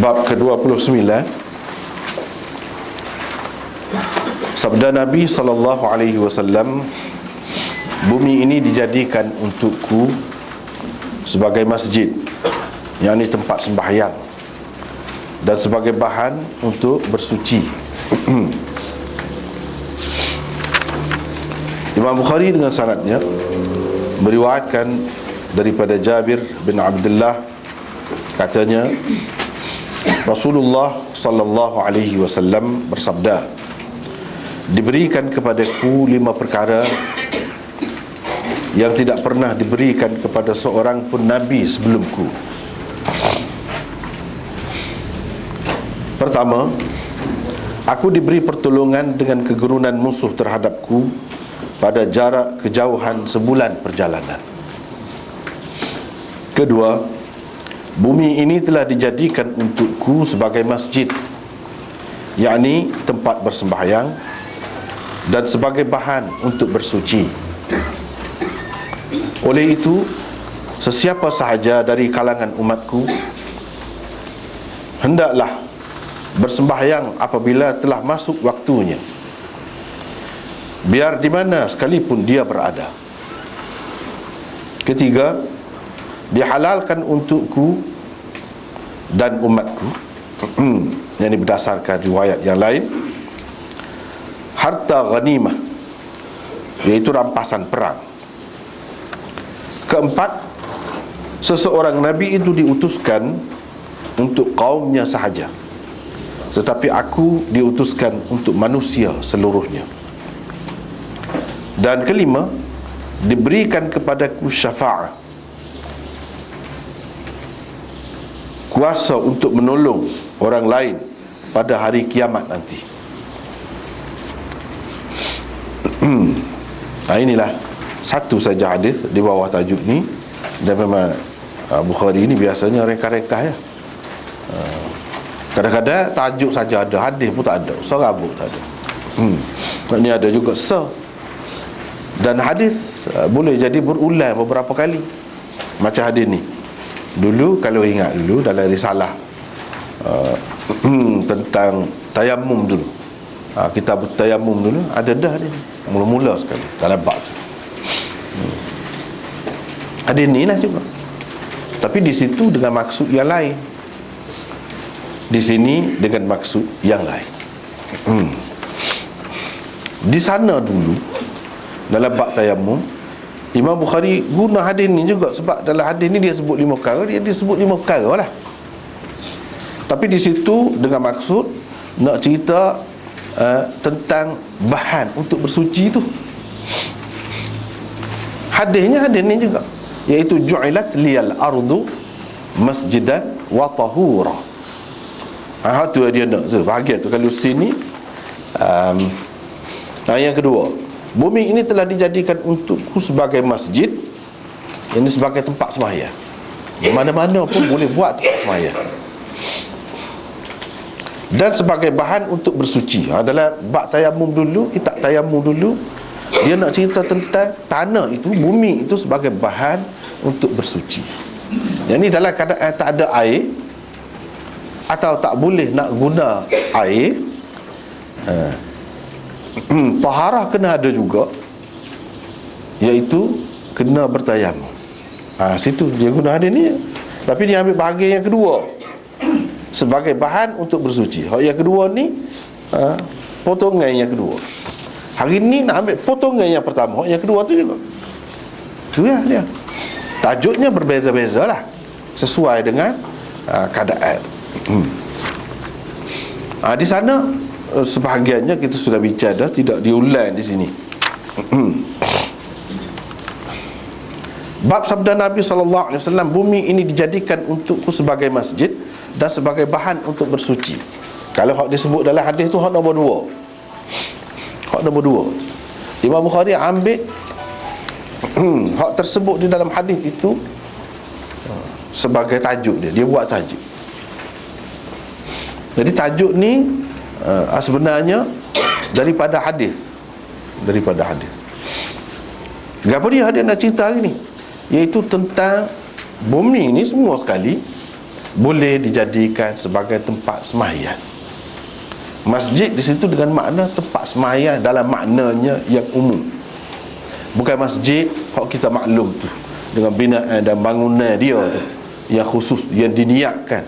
Bab ke-29. Sabda Nabi SAW, bumi ini dijadikan untukku sebagai masjid, yakni tempat sembahyang, dan sebagai bahan untuk bersuci. Imam Bukhari dengan sanadnya meriwayatkan daripada Jabir bin Abdullah, katanya Rasulullah sallallahu alaihi wasallam bersabda, diberikan kepadaku 5 perkara yang tidak pernah diberikan kepada seorang pun nabi sebelumku. Pertama, aku diberi pertolongan dengan kegerunan musuh terhadapku pada jarak kejauhan sebulan perjalanan. Kedua, bumi ini telah dijadikan untukku sebagai masjid, yakni tempat bersembahyang, dan sebagai bahan untuk bersuci. Oleh itu, sesiapa sahaja dari kalangan umatku hendaklah bersembahyang apabila telah masuk waktunya, biar di mana sekalipun dia berada. Ketiga, dihalalkan untukku dan umatku yang ini berdasarkan riwayat yang lain, harta ghanimah, iaitu rampasan perang. Keempat, seseorang nabi itu diutuskan untuk kaumnya sahaja, tetapi aku diutuskan untuk manusia seluruhnya. Dan kelima, diberikan kepadaku syafa'ah, kuasa untuk menolong orang lain pada hari kiamat nanti. Inilah satu saja hadis di bawah tajuk ni. Dan memang Bukhari ni biasanya rengkah-rengkah ya. Kadang-kadang tajuk saja ada, hadis pun tak ada, serabut tak ada. Ni ada juga dan hadis boleh jadi berulang beberapa kali. Macam hadis ni dulu, kalau ingat dulu dalam risalah tentang tayamum dulu, kitab tayamum dulu ada dah ni, mula-mula sekali dalam bab tu. Ada ni lah juga, tapi di situ dengan maksud yang lain, di sini dengan maksud yang lain. Di sana dulu dalam bab tayamum, Imam Bukhari guna hadis ni juga, sebab dalam hadis ni dia sebut 5 perkara, dia sebut 5 perkara lah. Tapi di situ dengan maksud nak cerita tentang bahan untuk bersuci tu. Hadisnya hadis ni juga, iaitu ju'ilat liyal ardu masjidan wa tahura. Tu dia nak bahagian tu. Kalau sini yang kedua, bumi ini telah dijadikan untukku sebagai masjid, ini sebagai tempat sembahyang. Mana-mana pun boleh buat tempat sembahyang, dan sebagai bahan untuk bersuci. Adalah bab tayamum dulu, kitab tayamum dulu, dia nak cerita tentang tanah itu, bumi itu sebagai bahan untuk bersuci. Yang ni dalam keadaan tak ada air atau tak boleh nak guna air, taharah kena ada juga, iaitu kena bertayamum. Situ dia guna hadis ni. Tapi dia ambil bahagian yang kedua sebagai bahan untuk bersuci. Yang kedua ni potongan yang kedua. Hari ni nak ambil potongan yang pertama, yang kedua tu juga. Tu ya dia. Tajuknya berbeza-beza lah, sesuai dengan keadaan. Di sana sebahagiannya kita sudah bicara, tidak diulang di sini. Bab sabda Nabi SAW, bumi ini dijadikan untukku sebagai masjid dan sebagai bahan untuk bersuci. Kalau hak disebut dalam hadis tu hak nombor 2. Hak nombor 2 Imam Bukhari ambil hak tersebut di dalam hadis itu sebagai tajuk dia. Dia buat tajuk. Jadi tajuk ni sebenarnya daripada hadis. Apa dia nak cerita hari ni? Iaitu tentang bumi ni semua sekali boleh dijadikan sebagai tempat sembahyang. Masjid di situ dengan makna tempat sembahyang dalam maknanya yang umum. Bukan masjid hak kita maklum tu, dengan binaan dan bangunan dia tu yang khusus, yang diniatkan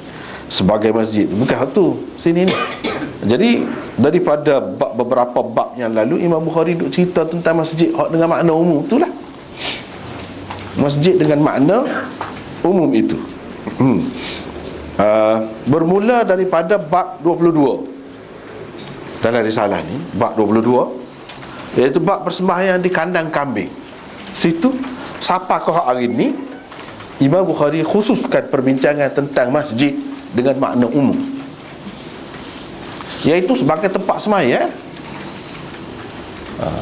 sebagai masjid. Bukan hak tu sini ni. Jadi daripada beberapa bab yang lalu, Imam Bukhari duk cerita tentang masjid hak dengan makna umum itulah. Masjid dengan makna umum itu. Bermula daripada bab 22 dalam risalah ni, bab 22, iaitu bab persembahyang di kandang kambing. Situ siapa kau hari ni Imam Bukhari khususkan perbincangan tentang masjid dengan makna umum, iaitu sebagai tempat sembahyang.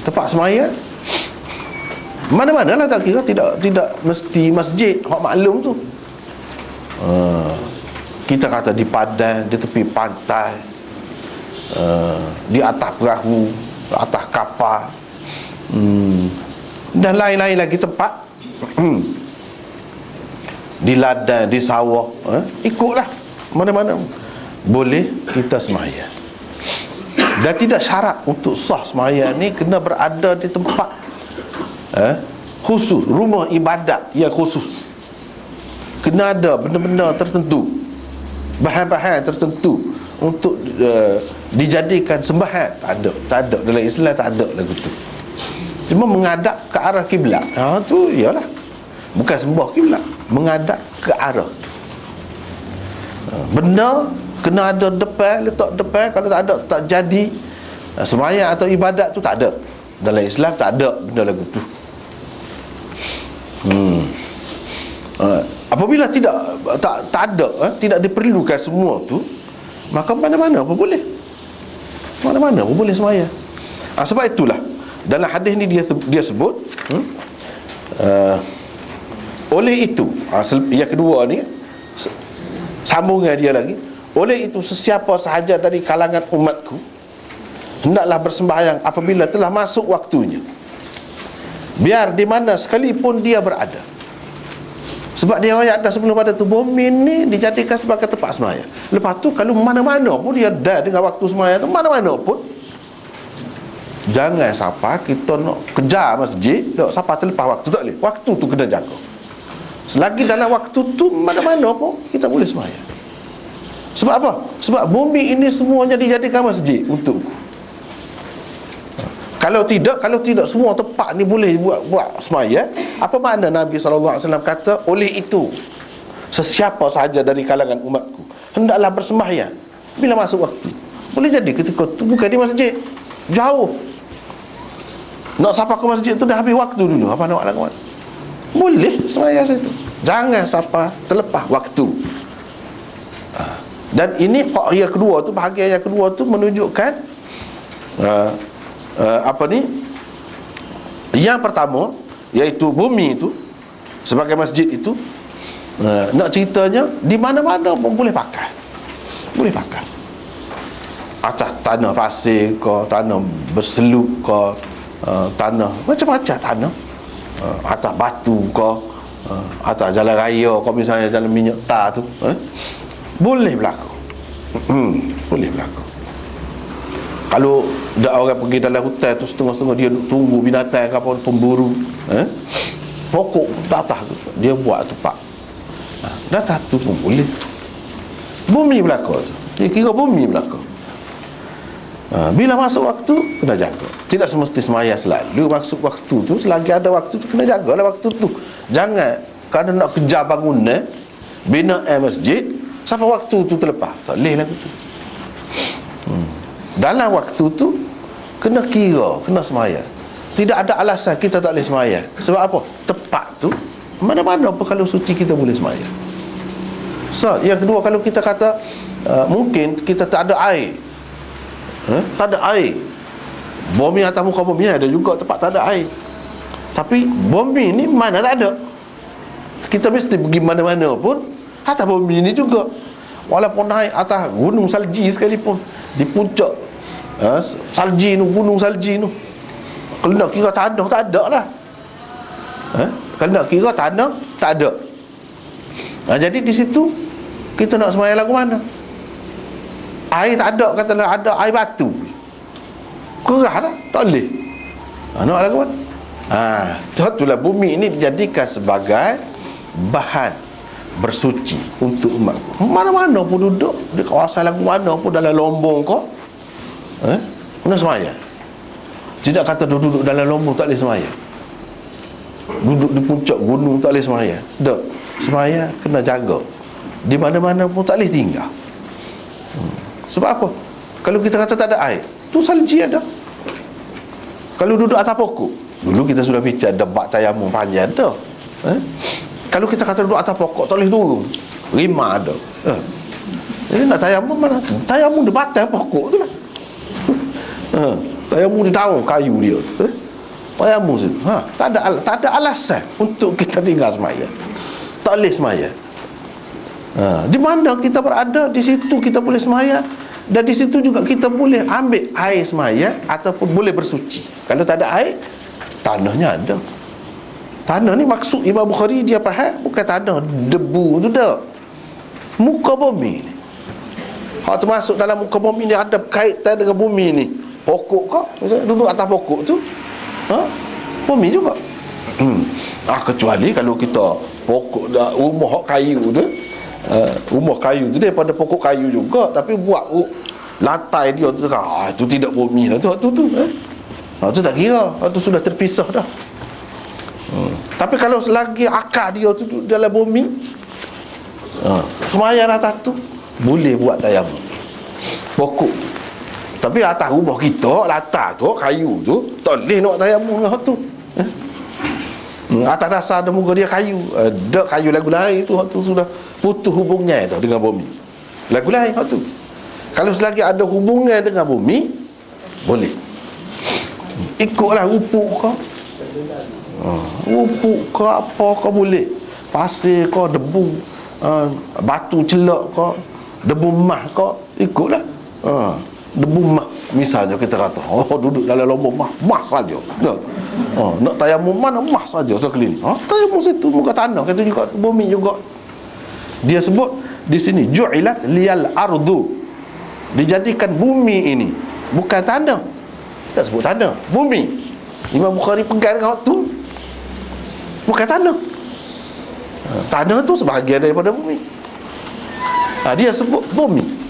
Tempat sembahyang mana-mana lah, tak kira, tidak mesti masjid hak maklum tu. Kita kata di padang, di tepi pantai, di atas perahu, atas kapal, dan lain-lain lagi tempat, di ladang, di sawah, ikutlah mana-mana boleh kita sembahyang. Dan tidak syarat untuk sah sembahyang ni kena berada di tempat khusus, rumah ibadat yang khusus. Kena ada benda-benda tertentu, bahan-bahan tertentu untuk dijadikan sembahyang. Tak ada dalam Islam, tak ada lagu tu. Cuma menghadap ke arah kiblat, tu ialah bukan sembah kiblat, menghadap ke arah tu. Benda kena ada depan, letak depan. Kalau tak ada, tak jadi sembahyang atau ibadat tu. Tak ada dalam Islam, tak ada benda lagu tu. Apabila tak ada, tidak diperlukan semua tu, maka mana-mana pun boleh, mana-mana pun boleh sembahyang. Sebab itulah dalam hadis ni dia sebut, oleh itu, yang kedua ni sambungan dia lagi, oleh itu sesiapa sahaja dari kalangan umatku hendaklah bersembahyang apabila telah masuk waktunya, biar di mana sekalipun dia berada. Sebab dia ayat dah sebelum pada tu, bumi ni dijadikan sebagai tempat sembahyang. Lepas tu kalau mana-mana pun dia dah dengan waktu sembahyang tu, mana-mana pun, jangan sampai kita nak kejar masjid, tak sampai terlepas waktu, tak boleh. Waktu tu kena jaga. Selagi dalam waktu tu, mana-mana pun kita boleh sembahyang. Sebab apa? Sebab bumi ini semuanya dijadikan masjid untukku. Kalau tidak semua tempat ni boleh buat sembahyang, apa makna Nabi SAW kata, oleh itu sesiapa sahaja dari kalangan umatku hendaklah bersembahyang bila masuk waktu. Boleh jadi ketika tu bukan di masjid, jauh, nak sampai ke masjid tu dah habis waktu dulu, apa nak lakukan? Boleh sembahyang situ, jangan sampai terlepas waktu. Dan ini yang kedua tu, bahagian yang kedua tu menunjukkan yang pertama, iaitu bumi itu sebagai masjid itu, nak ceritanya di mana-mana pun boleh pakai. Boleh pakai atas tanah pasir ke, tanah berseluk ke, tanah macam-macam tanah, atas batu ke, atas jalan raya ke, misalnya jalan minyak tar tu, boleh berlaku. Boleh berlaku. Kalau dah orang pergi dalam hutan tu, setengah-setengah dia tunggu binatang ke apa, pemburu, pokok datah tu dia buat tempat, datah tu pun boleh. Bumi belaka tu, dia kira bumi belaka. Bila masuk waktu kena jaga. Tidak semesti sembahyang selalu masuk waktu tu. Selagi ada waktu tu kena jagalah waktu tu. Jangan kerana nak kejar bangunan, binaan masjid, sampai waktu tu terlepas. Tak boleh lah tu. Dalam waktu tu kena kira, kena sembahyang. Tidak ada alasan kita tak boleh sembahyang. Sebab apa? Tepat tu mana-mana pun kalau suci kita boleh sembahyang. So, yang kedua, kalau kita kata mungkin kita tak ada air, tak ada air, bumi atas muka bumi ada juga tempat tak ada air, tapi bumi ni mana tak ada. Kita mesti pergi mana-mana pun atas bumi ni juga. Walaupun naik atas gunung salji sekalipun, di puncak salji tu, gunung salji tu, kalau nak kira tanah tak ada lah. Kalau nak kira tanah tak ada. Jadi di situ Kita nak sembahyang lagu mana? Air tak ada, katalah ada air batu, kerah dah, tak boleh. Nak lagu mana? Itulah bumi ini dijadikan sebagai bahan bersuci untuk umat. Mana-mana pun duduk di kawasan lagu mana pun, dalam lombong kau kena sembahyang. Tidak kata duduk dalam lombong tak boleh sembahyang, duduk di puncak gunung tak boleh sembahyang. Tak, sembahyang kena jaga. Di mana-mana pun tak boleh tinggal. Sebab apa? Kalau kita kata tak ada air, tu salji ada. Kalau duduk atas pokok, dulu kita sudah bincang debat tayamum panjang tu. Kalau kita kata duduk atas pokok tak boleh turun, rima ada. Jadi nak tayamum mana? Tayamum di batang pokok tu lah. Tayamum di daun kayu dia tu. Tayamum situ. Tak ada alasan untuk kita tinggal sembahyang. Tak boleh sembahyang. Di mana kita berada, di situ kita boleh sembahyang. Dan di situ juga kita boleh ambil air sembahyang ataupun boleh bersuci. Kalau tak ada air, tanahnya ada. Tanah ni maksud Imam Bukhari dia faham bukan tanah debu tu dah. Muka bumi ni. Hak termasuk dalam muka bumi ni ada kaitan dengan bumi ni. Pokok kau, misalnya duduk atas pokok tu, bumi juga. Kecuali kalau kita pokok dah rumah kayu tu, rumah kayu tu daripada pokok kayu juga, tapi buat lantai dia tu kan, itu tidak bumi lah tu. Tu tak kira, tu sudah terpisah dah. Tapi kalau selagi akar dia tu dalam bumi, sembahyang atas tu boleh buat tayamum pokok. Tapi atas rumah kita, latar tu kayu tu, tak boleh nak tayamum dengan tu. Atas dasar ada muka dia kayu, ada kayu lagu lain tu, tu sudah putus hubungan dah dengan bumi. Lagu lain tu. Kalau selagi ada hubungan dengan bumi, boleh. Ikutlah rupuk kau, rupuk ke apa kau boleh, pasir kau, debu, batu celak kau, debu mah kau, ikutlah. Debu mah misalnya kita kata, duduk dalam lombong mah saja. Nak tayamum mana mah saja sekeliling. Tayamum situ muka tanah, kata juga bumi juga. Dia sebut di sini ju'ilat liyal ardu, dijadikan bumi ini, bukan tanah. Tak sebut tanah, bumi. Imam Bukhari pegang dengan tu, bukan tanah. Tanah tu sebahagian daripada bumi. Dia sebut bumi.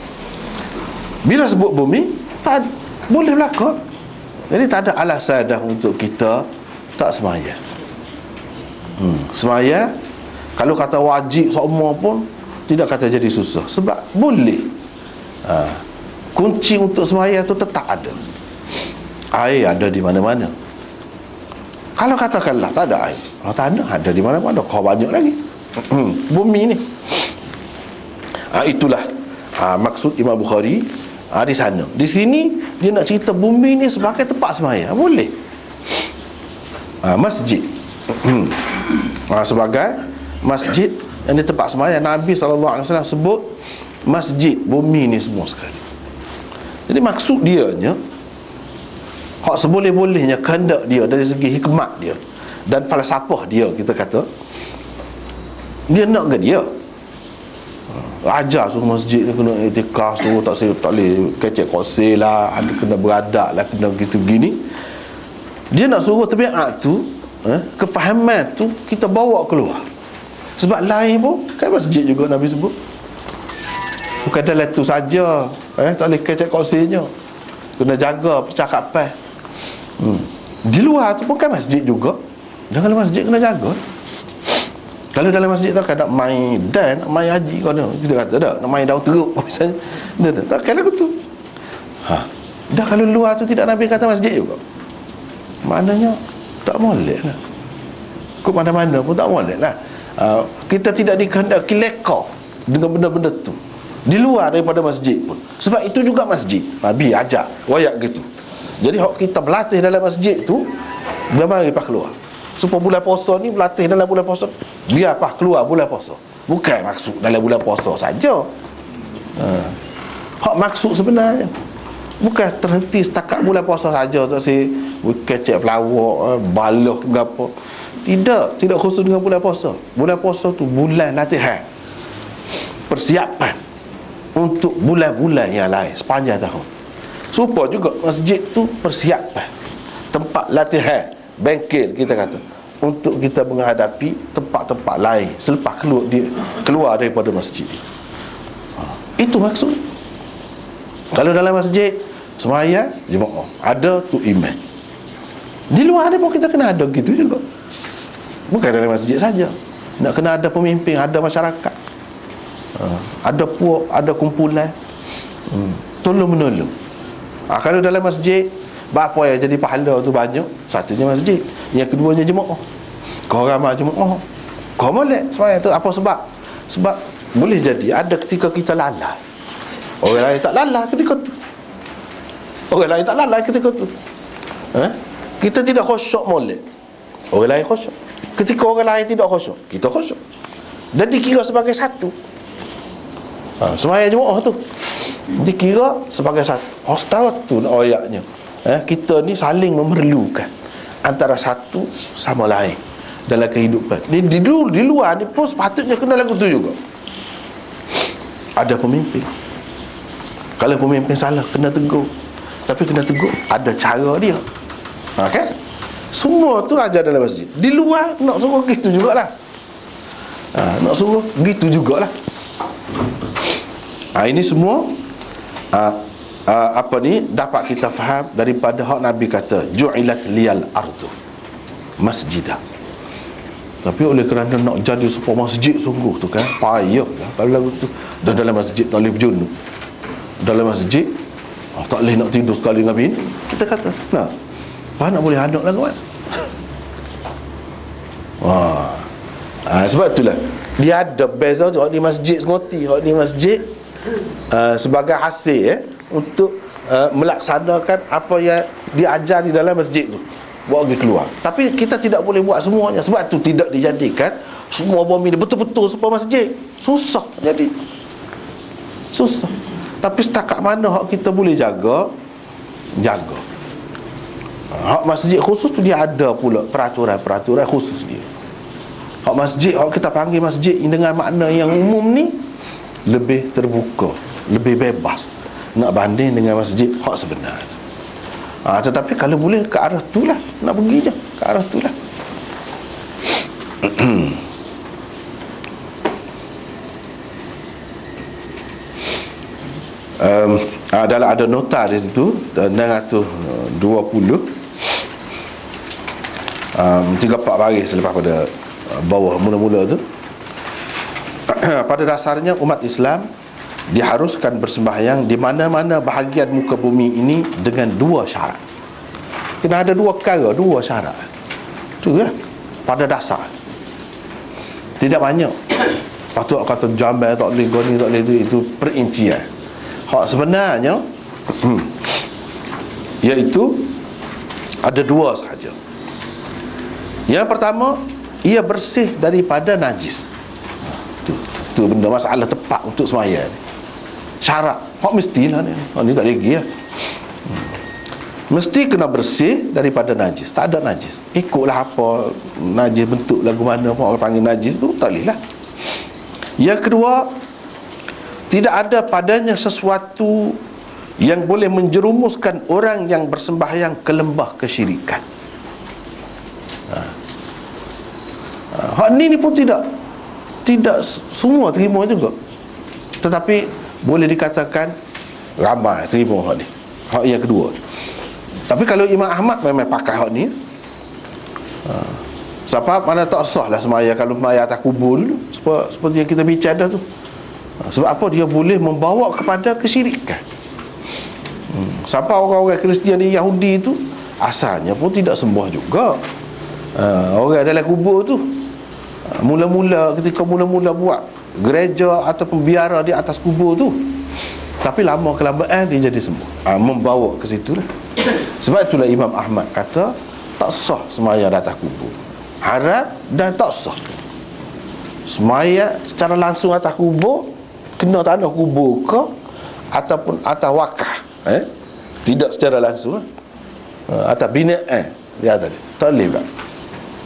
Bila sebut bumi, tak boleh berlaku. Jadi tak ada alasan dah untuk kita tak sembahyang. Sembahyang, kalau kata wajib semua pun tidak kata jadi susah, sebab boleh. Kunci untuk sembahyang tu tetap ada. Air ada di mana-mana. Kalau katakanlah tak ada air, tanah ada di mana-mana, kau banyak lagi. Bumi ni. Itulah maksud Imam Bukhari di sana. Di sini dia nak cerita bumi ni sebagai tempat sembahyang, boleh. Masjid sebagai masjid yang di tempat sembahyang. Nabi SAW sebut masjid bumi ni semua sekali. Jadi maksud dianya, hak seboleh-bolehnya kehendak dia dari segi hikmat dia dan falsafah dia, kita kata dia nak ke dia ajar suruh masjid ni kena iktikaf, suruh tak boleh kecek kosel lah, ada kena beradab lah, kena gitu gini. Dia nak suruh tabiat tu, kefahaman tu kita bawa keluar. Sebab lain pun kan masjid juga Nabi sebut, bukan dalam tu saja, tak boleh kecek koselnya, kena jaga percakapan. Di luar tu pun kan masjid juga. Dan kalau masjid kena jaga. Kalau dalam masjid tak nak main dan nak main haji kau ni, kita kata tak nak main daun teruk misalnya, tak kena tu. Dah kalau luar tu tidak Nabi kata masjid juga, maknanya tak molek lah. Kau mana-mana pun tak molek lah. Kita tidak dikehendaki leka dengan benda-benda tu di luar daripada masjid pun. Sebab itu juga masjid Nabi ajar wayak gitu. Jadi hak kita berlatih dalam masjid tu, biar lepas keluar. Supaya bulan puasa ni berlatih dalam bulan puasa, biar apa keluar bulan puasa. Bukan maksud dalam bulan puasa saja. Hak maksud sebenarnya bukan terhenti setakat bulan puasa saja tu si kecek pelawak, baloh ke apa. Tidak khusus dengan bulan puasa. Bulan puasa tu bulan latihan. persiapan untuk bulan-bulan yang lain sepanjang tahun. Supaya juga masjid tu persiapan, tempat latihan, bengkel kita kata, untuk kita menghadapi tempat-tempat lain selepas keluar daripada masjid. Itu maksud. Kalau dalam masjid sembahyang jemaah, ada tu imam. Di luar ni pun kita kena ada gitu juga. Bukan dalam masjid saja. Nak kena ada pemimpin, ada masyarakat, ada puak, ada kumpulan, tolong menolong. Kalau dalam masjid, apa yang jadi pahala tu banyak. Satunya masjid, yang keduanya jemaah. Kau ramai jemaah, kau molek sembahyang tu. Apa sebab? Sebab boleh jadi ada ketika kita lalai, orang lain tak lalai ketika tu. Orang lain tak lalai ketika tu. Kita tidak khusyuk molek, orang lain khusyuk. Ketika orang lain tidak khusyuk, kita khusyuk. Dan dikira sebagai satu. Sembahyang jemaah tu dikira sebagai satu. Hostal tu ayatnya. Kita ni saling memerlukan antara satu sama lain dalam kehidupan. Di luar ni pun sepatutnya kena lagu tu juga. Ada pemimpin. Kalau pemimpin salah, kena tegur. Tapi kena tegur ada cara dia. Kan? Semua tu ajar dalam masjid. Di luar nak suruh gitu jugalah. Nak suruh gitu jugalah. Ini semua dapat kita faham daripada hak Nabi kata ju'ilat liyal ardu masjidah. Tapi oleh kerana nak jadi sebuah masjid sungguh tu kan, payah lah kalau lagu tu. Dan dalam masjid tak boleh berjunuk, dalam masjid tak boleh nak tidur sekali dengan bini. Kita kata nah, apa nak boleh anak lah kawan. Sebab itulah dia ada beza tu. Hak di masjid sengoti, hak di masjid sebagai hasil untuk melaksanakan apa yang diajar di dalam masjid tu, bawa pergi keluar. Tapi kita tidak boleh buat semuanya. Sebab tu tidak dijadikan semua bumi ni betul-betul sebuah masjid. Susah jadi, susah. Tapi setakat mana hak kita boleh jaga. Hak masjid khusus tu dia ada pula peraturan khusus dia. Hak masjid, hak kita panggil masjid dengan makna yang umum ni lebih terbuka, lebih bebas nak banding dengan masjid hak sebenar tu. Tetapi kalau boleh ke arah tu lah, nak pergi je ke arah tu lah. Dalam ada nota di situ 620 3-4 baris selepas pada bawah mula-mula tu. Pada dasarnya umat Islam diharuskan bersembahyang di mana-mana bahagian muka bumi ini dengan 2 syarat. Kena ada 2 perkara, 2 syarat. Tu ya, pada dasar. Tidak banyak. Patut kata jambai tak boleh, goni tak boleh, itu perincian. Hak sebenarnya iaitu ada 2 sahaja. Yang pertama, ia bersih daripada najis. Tu benda masalah tepat untuk sembahyang ni. Syarat hak mestilah ni. Ni tak lagi ya. Mesti kena bersih daripada najis. Tak ada najis, ikutlah apa najis bentuk lagu mana pun orang panggil najis tu, tak boleh lah. Yang kedua, tidak ada padanya sesuatu yang boleh menjerumuskan orang yang bersembahyang ke lembah kesyirikan. Hak ni pun tidak semua terima juga. Tetapi boleh dikatakan ramai terima hak ni. Hak yang kedua. Tapi kalau Imam Ahmad memang pakai hak ni. Sebab mana tak sah lah semaya kalau semaya atas kubur dulu, seperti yang kita bincang dah tu. Sebab apa? Dia boleh membawa kepada kesyirikan. Siapa orang-orang Kristian di Yahudi tu asalnya pun tidak sembah juga. Orang dalam kubur tu ketika mula-mula buat gereja ataupun biara di atas kubur tu, tapi lama kelamaan dia jadi sembuh, membawa ke situ lah. Sebab itulah Imam Ahmad kata tak sah sembahyang di atas kubur, haram dan tak sah sembahyang secara langsung atas kubur, kena tanah kubur ke ataupun atas wakaf, tidak secara langsung atas binaan dia tadi tak boleh buat,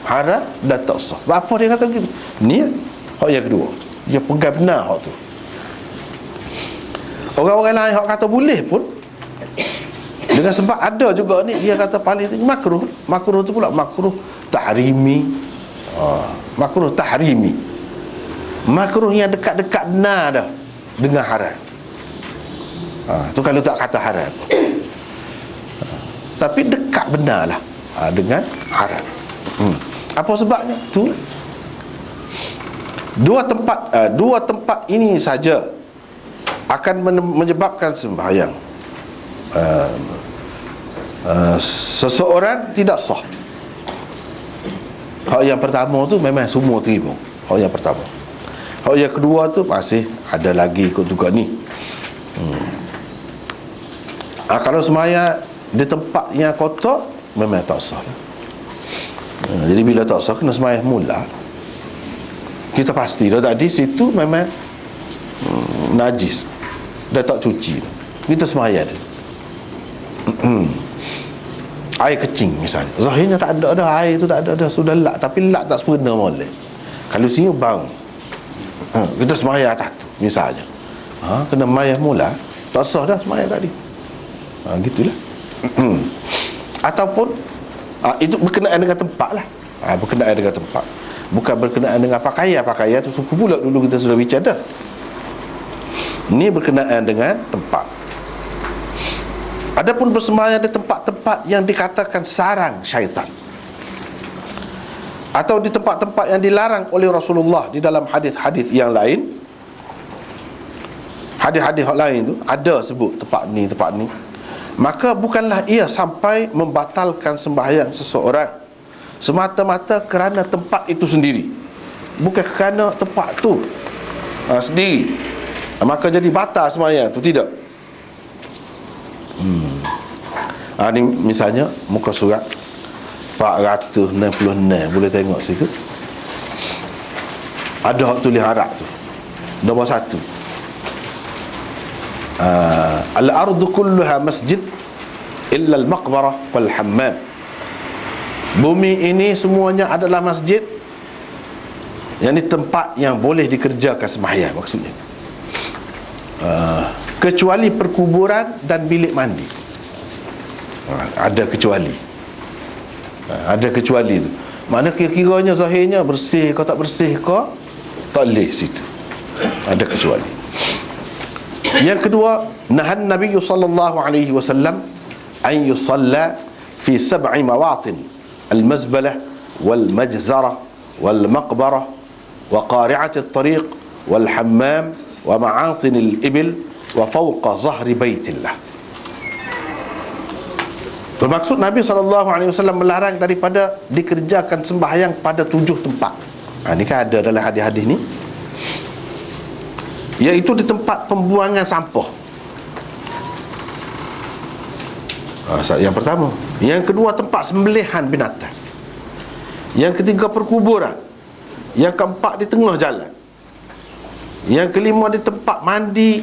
haram dan tak sah. Apa dia kata begitu? Ni hak yang kedua, dia pegang benar hak tu. Orang-orang lain hak kata boleh pun, dengan sebab ada juga ni dia kata paling tinggi makruh. Makruh tu pula makruh tahrimi. Makruh tahrimi. Makruh yang dekat-dekat benar dah dengan haram. Tu kalau tak kata haram. Tapi dekat benar lah dengan haram. Apa sebabnya? Tu dua tempat ini saja akan menyebabkan sembahyang seseorang tidak sah. Hak yang pertama tu memang semua terima. Hak yang pertama. Hak yang kedua tu masih ada lagi ikut juga ni. Kalau sembahyang di tempat yang kotor, memang tak sah. Jadi bila tak sah, kena sembahyang mula. Kita pasti dah tadi situ memang najis, dah tak cuci, kita sembahyang dia. Air kecing misalnya, zahirnya tak ada dah, air tu tak ada dah, sudah lak, tapi lak tak sempurna boleh. Kalau sini bang, kita sembahyang atas tu misalnya, kena sembahyang mula, tak sah dah sembahyang tadi. Gitulah. Ataupun itu berkenaan dengan tempat lah. Berkenaan dengan tempat, bukan berkenaan dengan pakaian. Pakaian tu suku pula dulu kita sudah bicara dah. Ini berkenaan dengan tempat. Adapun bersembahyang di tempat-tempat yang dikatakan sarang syaitan, atau di tempat-tempat yang dilarang oleh Rasulullah di dalam hadis-hadis yang lain, hadis-hadis yang lain tu ada sebut tempat ni, maka bukanlah ia sampai membatalkan sembahyang seseorang semata-mata kerana tempat itu sendiri, bukan kerana tempat tu sendiri maka jadi batal sembahyang tu, tidak. Ni misalnya muka surat 466, boleh tengok situ ada hak tulis Arab tu, nombor 1, al-ardu kulluha masjid illa al-maqbarah wal hammam. Bumi ini semuanya adalah masjid, yang ini tempat yang boleh dikerjakan sembahyang maksudnya, kecuali perkuburan dan bilik mandi. Ada kecuali, ada kecuali tu. Mana kira-kiranya zahirnya bersih kau tak bersih kau tak boleh situ, ada kecuali. Yang kedua, nahan Nabi sallallahu alaihi wasallam an yusalla fi 7 mawatin al-mazbalah wal majzarah wal maqbarah wa qari'at at-tariq wal hammam wa ma'atin al-ibil wa fawqa zahri baitillah. Bermaksud Nabi SAW melarang daripada dikerjakan sembahyang pada 7 tempat. Ini kan ada dalam hadis-hadis ni, iaitu di tempat pembuangan sampah. Yang pertama. Yang kedua, tempat sembelihan binatang. Yang ketiga, perkuburan. Yang keempat, di tengah jalan. Yang kelima, di tempat mandi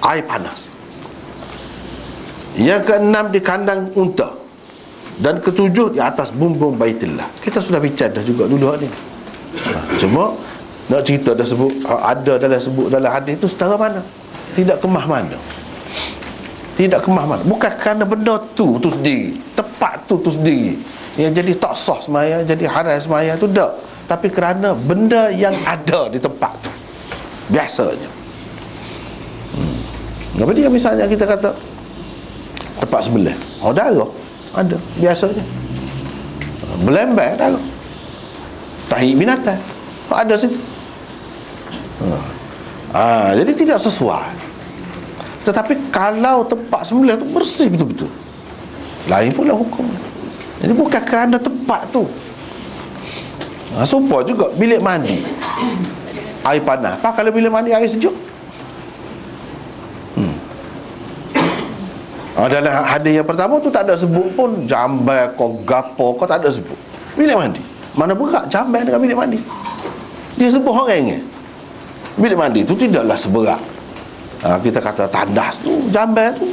air panas. Yang keenam, di kandang unta. Dan ketujuh, di atas bumbung Baitillah. Kita sudah bicara dah juga dulu ni. Cuma nak cerita dah sebut, ada sebut dalam hadis itu setara mana, tidak kemah mana. Tidak kemah mana. Bukan kerana benda tu sendiri, tempat tu sendiri yang jadi tak sah sembahyang, jadi haram sembahyang tu, tak. Tapi kerana benda yang ada di tempat tu biasanya. Apa dia misalnya kita kata tempat sebelah, darah ada biasanya, belembang darah, tahi binatang ada situ. Jadi tidak sesuai. Tetapi kalau tempat sembelih tu bersih betul-betul, lain pula hukum. Jadi bukan kerana tempat tu. Supaya juga bilik mandi air panas, apa kalau bilik mandi air sejuk? Dalam hadis yang pertama tu tak ada sebut pun jambai kau gapo, kau tak ada sebut bilik mandi. Mana berat jambai dengan bilik mandi. Dia sebut orang bilik mandi tu tidaklah seberat kita kata tandas tu, jambai tu.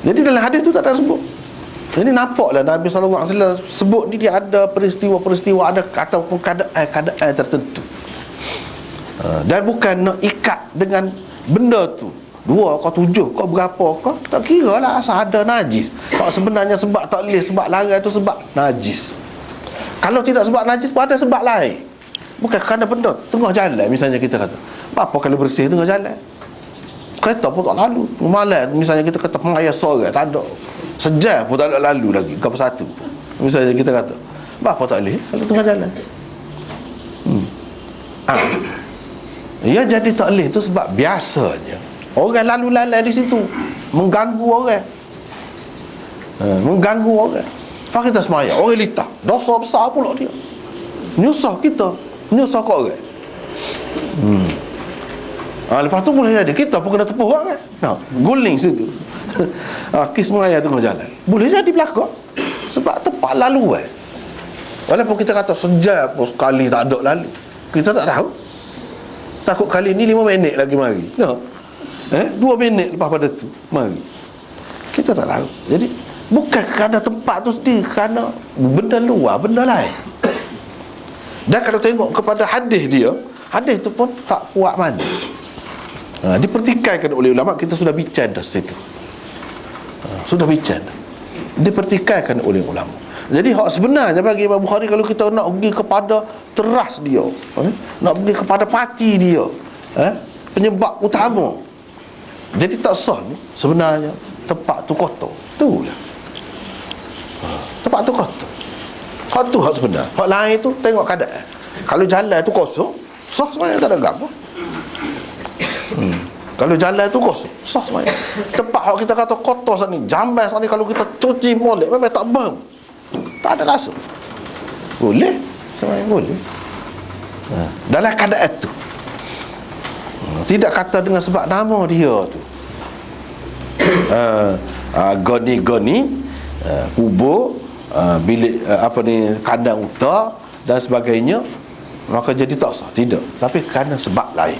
Jadi dalam hadis tu tak ada sebut. Jadi nampaklah Nabi SAW sebut ni dia ada peristiwa-peristiwa, ada ataupun keadaan tertentu, dan bukan nak ikat dengan benda tu 2 kau 7 kau berapa kau, tak kira lah asal ada najis. Kalau sebenarnya sebab tak boleh, sebab larang tu sebab najis. Kalau tidak sebab najis pun ada sebab lain. Bukan kerana benda tengah jalan, misalnya kita kata apa kalau bersih tengah jalan, kereta pun tak lalu. Malam misalnya kita kata pengayas sore tak ada, sejam pun tak ada lalu lagi, ke satu. Misalnya kita kata apa tak boleh kalau tengah jalan. Ya, jadi tak boleh tu sebab biasanya orang lalu lalai di situ, mengganggu orang. Mengganggu orang. Apa kita semaya, orang litah, dosa besar pula dia. Nyusah kita, nyusah kat orang. Lepas tu boleh jadi kita pun kena tepuh orang kan. Guling situ. Kes meraya tengah jalan, boleh jadi belakang sebab tempat laluan. Walaupun kita kata sejam pun sekali tak ada lalu, kita tak tahu. Takut kali ni 5 minit lagi mari. 2 minit lepas pada tu mari. Kita tak tahu. Jadi bukan kerana tempat tu sendiri, kerana benda luar, benda lain. Dan kalau tengok kepada hadis dia, hadis tu pun tak kuat mana. Dipertikaikan oleh ulama. Kita sudah bincang dah situ. Sudah bincang. Dipertikaikan oleh ulama. Jadi hak sebenarnya bagi Imam Bukhari, kalau kita nak pergi kepada teras dia, nak pergi kepada parti dia, penyebab utama, jadi tak sah ni sebenarnya tempat tu kotor. Itulah tempat tu kotor. Hak tu hak sebenar. Hak lain tu tengok keadaan. Kalau jalan tu kosong, sah sebenarnya, tak ada apa. Kalau jalan tu kosong, sah sebenarnya. Tempat hak kita kata kotor saat ni, jamban saat ni, kalau kita cuci molek memang tak bang, tak ada rasa. Boleh sebenarnya, boleh. Dalam keadaan tu, tidak kata dengan sebab nama dia tu, goni-goni, kubur, bilik kandang unta dan sebagainya, maka jadi tak sah. Tidak. Tapi kerana sebab lain.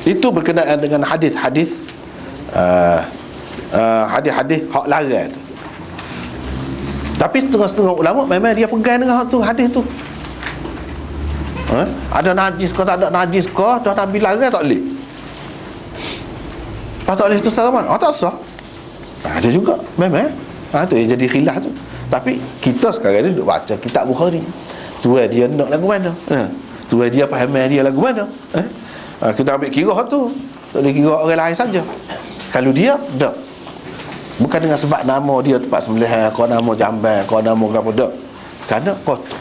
Itu berkenaan dengan hadis-hadis hadis-hadis hak larang tu. Tapi setengah-setengah ulama memang dia pegang dengan hak tu, hadis tu. Ada najis ke tak ada najis ke, dah Nabi larang tak boleh. Tak boleh tu secara mana? Tak sah. Ada juga memang. Tu yang jadi khilaf tu. Tapi kita sekarang ni duduk baca kitab Bukhari. Tu dia nak lagu mana? Tu dia faham dia lagu mana? Kita ambil kira tu, tak boleh kira orang lain saja. Kalau dia tak, bukan dengan sebab nama dia tempat sembelihan, kau nama jamban, kau nama apa dak, kerana kotor.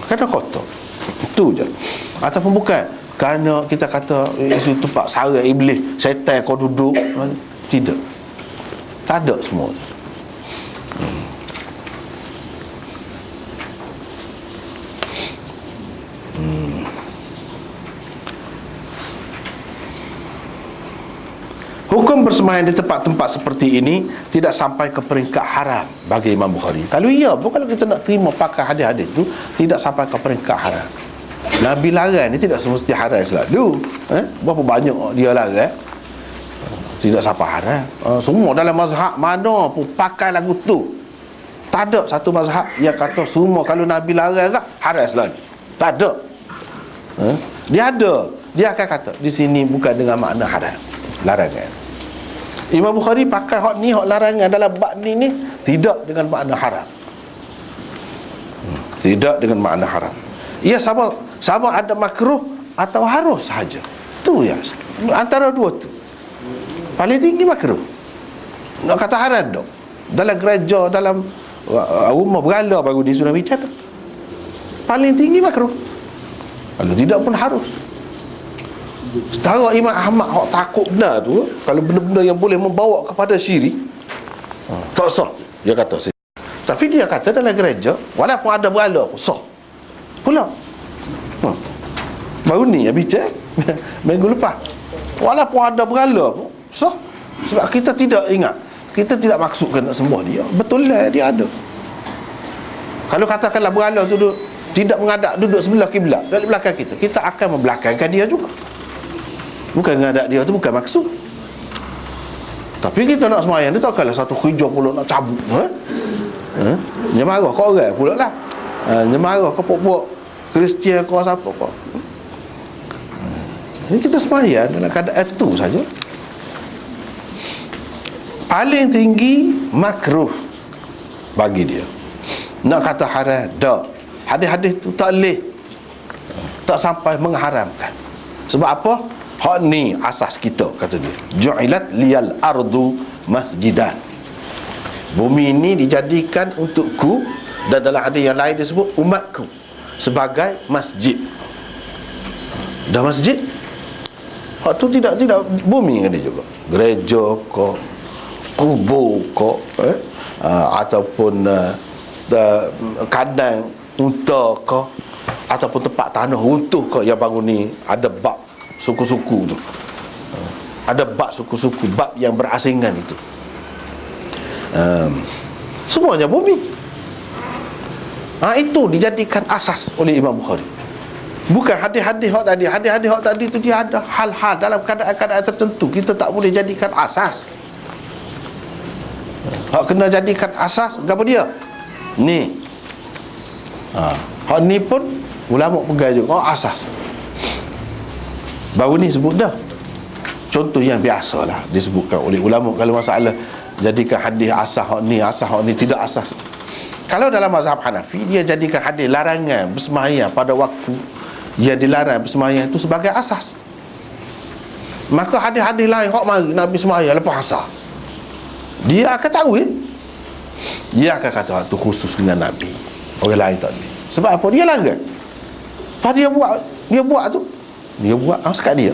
Kerana kotor. Itu je. Ataupun bukan kerana kita kata isu tempat sarang iblis, syaitan kau duduk. Tidak. Tak ada semua. Hukum bersembahyang di tempat-tempat seperti ini tidak sampai ke peringkat haram bagi Imam Bukhari. Kalau iya pun, kalau kita nak terima pakai hadis-hadis itu, tidak sampai ke peringkat haram. Nabi larang ni tidak semesti haram selalu. Berapa banyak dia larang, tidak sampai haram. Semua dalam mazhab mana pun pakai lagu tu. Tak ada satu mazhab yang kata semua kalau Nabi larang haram selalu. Tak ada. Dia ada. Dia akan kata di sini bukan dengan makna haram, larangan. Imam Bukhari pakai hak ni, hak larangan dalam bab ni tidak dengan makna haram. Tidak dengan makna haram. Ia sama ada makruh atau harus sahaja. Tu ya, antara dua tu. Paling tinggi makruh. Nak kata haram dok. Dalam gereja, dalam rumah berhala baru dia sudah bicara. Paling tinggi makruh. Kalau tidak pun harus. Setara Imam Ahmad hak takut benar tu, kalau benda-benda yang boleh membawa kepada syirik, tak sah, dia kata. Tapi dia kata dalam gereja, walaupun ada berhala pun sah pula. Baru ni ya bincang minggu lepas, walaupun ada berhala pun sah. Sebab kita tidak ingat, kita tidak maksudkan nak sembah dia. Betul lah dia ada. Kalau katakanlah berhala tu tidak menghadap, duduk sebelah kiblat dari belakang kita, kita akan membelakangkan dia juga. Bukan menghadap dia tu bukan maksud. Tapi kita nak semayang, dia takkanlah satu hijau pula nak cabut. Dia marah kau orang pula lah. Dia marah kau pok-pok Kristian kau siapa kau. Jadi kita sembahyang dalam keadaan itu saja. Paling tinggi makruh bagi dia. Nak kata haram, tak. Hadis-hadis tu tak leh, tak sampai mengharamkan. Sebab apa? Hak ni asas kita, kata dia. Ju'ilat liyal ardu masjidan. Bumi ini dijadikan untukku, dan dalam hadis yang lain disebut umatku, sebagai masjid. Dah masjid, hak tu tidak bumi kan dia juga. Gereja ke, kubur ke, ataupun kandang unta ke, ataupun tempat tanah runtuh ke, yang baru ni ada bab suku-suku tu. Ada bab suku-suku, bab yang berasingan itu. Semuanya bumi. Itu dijadikan asas oleh Imam Bukhari. Bukan hadis-hadis hak tadi. Hadis-hadis hak tadi tu dia ada hal-hal dalam keadaan-keadaan tertentu kita tak boleh jadikan asas. Hak kena jadikan asas apa dia? Ni. Hak ni pun ulama pegang juga asas. Baru ni sebut dah. Contoh yang biasalah disebutkan oleh ulama kalau masalah jadikan hadis asas hak ni tidak asas. Kalau dalam mazhab Hanafi, dia jadikan hadis larangan bersembahyang pada waktu yang dilarang bersembahyang itu sebagai asas. Maka hadis-hadis lain hak mari Nabi sembahyang lepas asar, dia akan tahu dia akan kata itu khusus dengan Nabi, orang lain tak boleh. Sebab apa? Dia larang. Pas dia buat sekat dia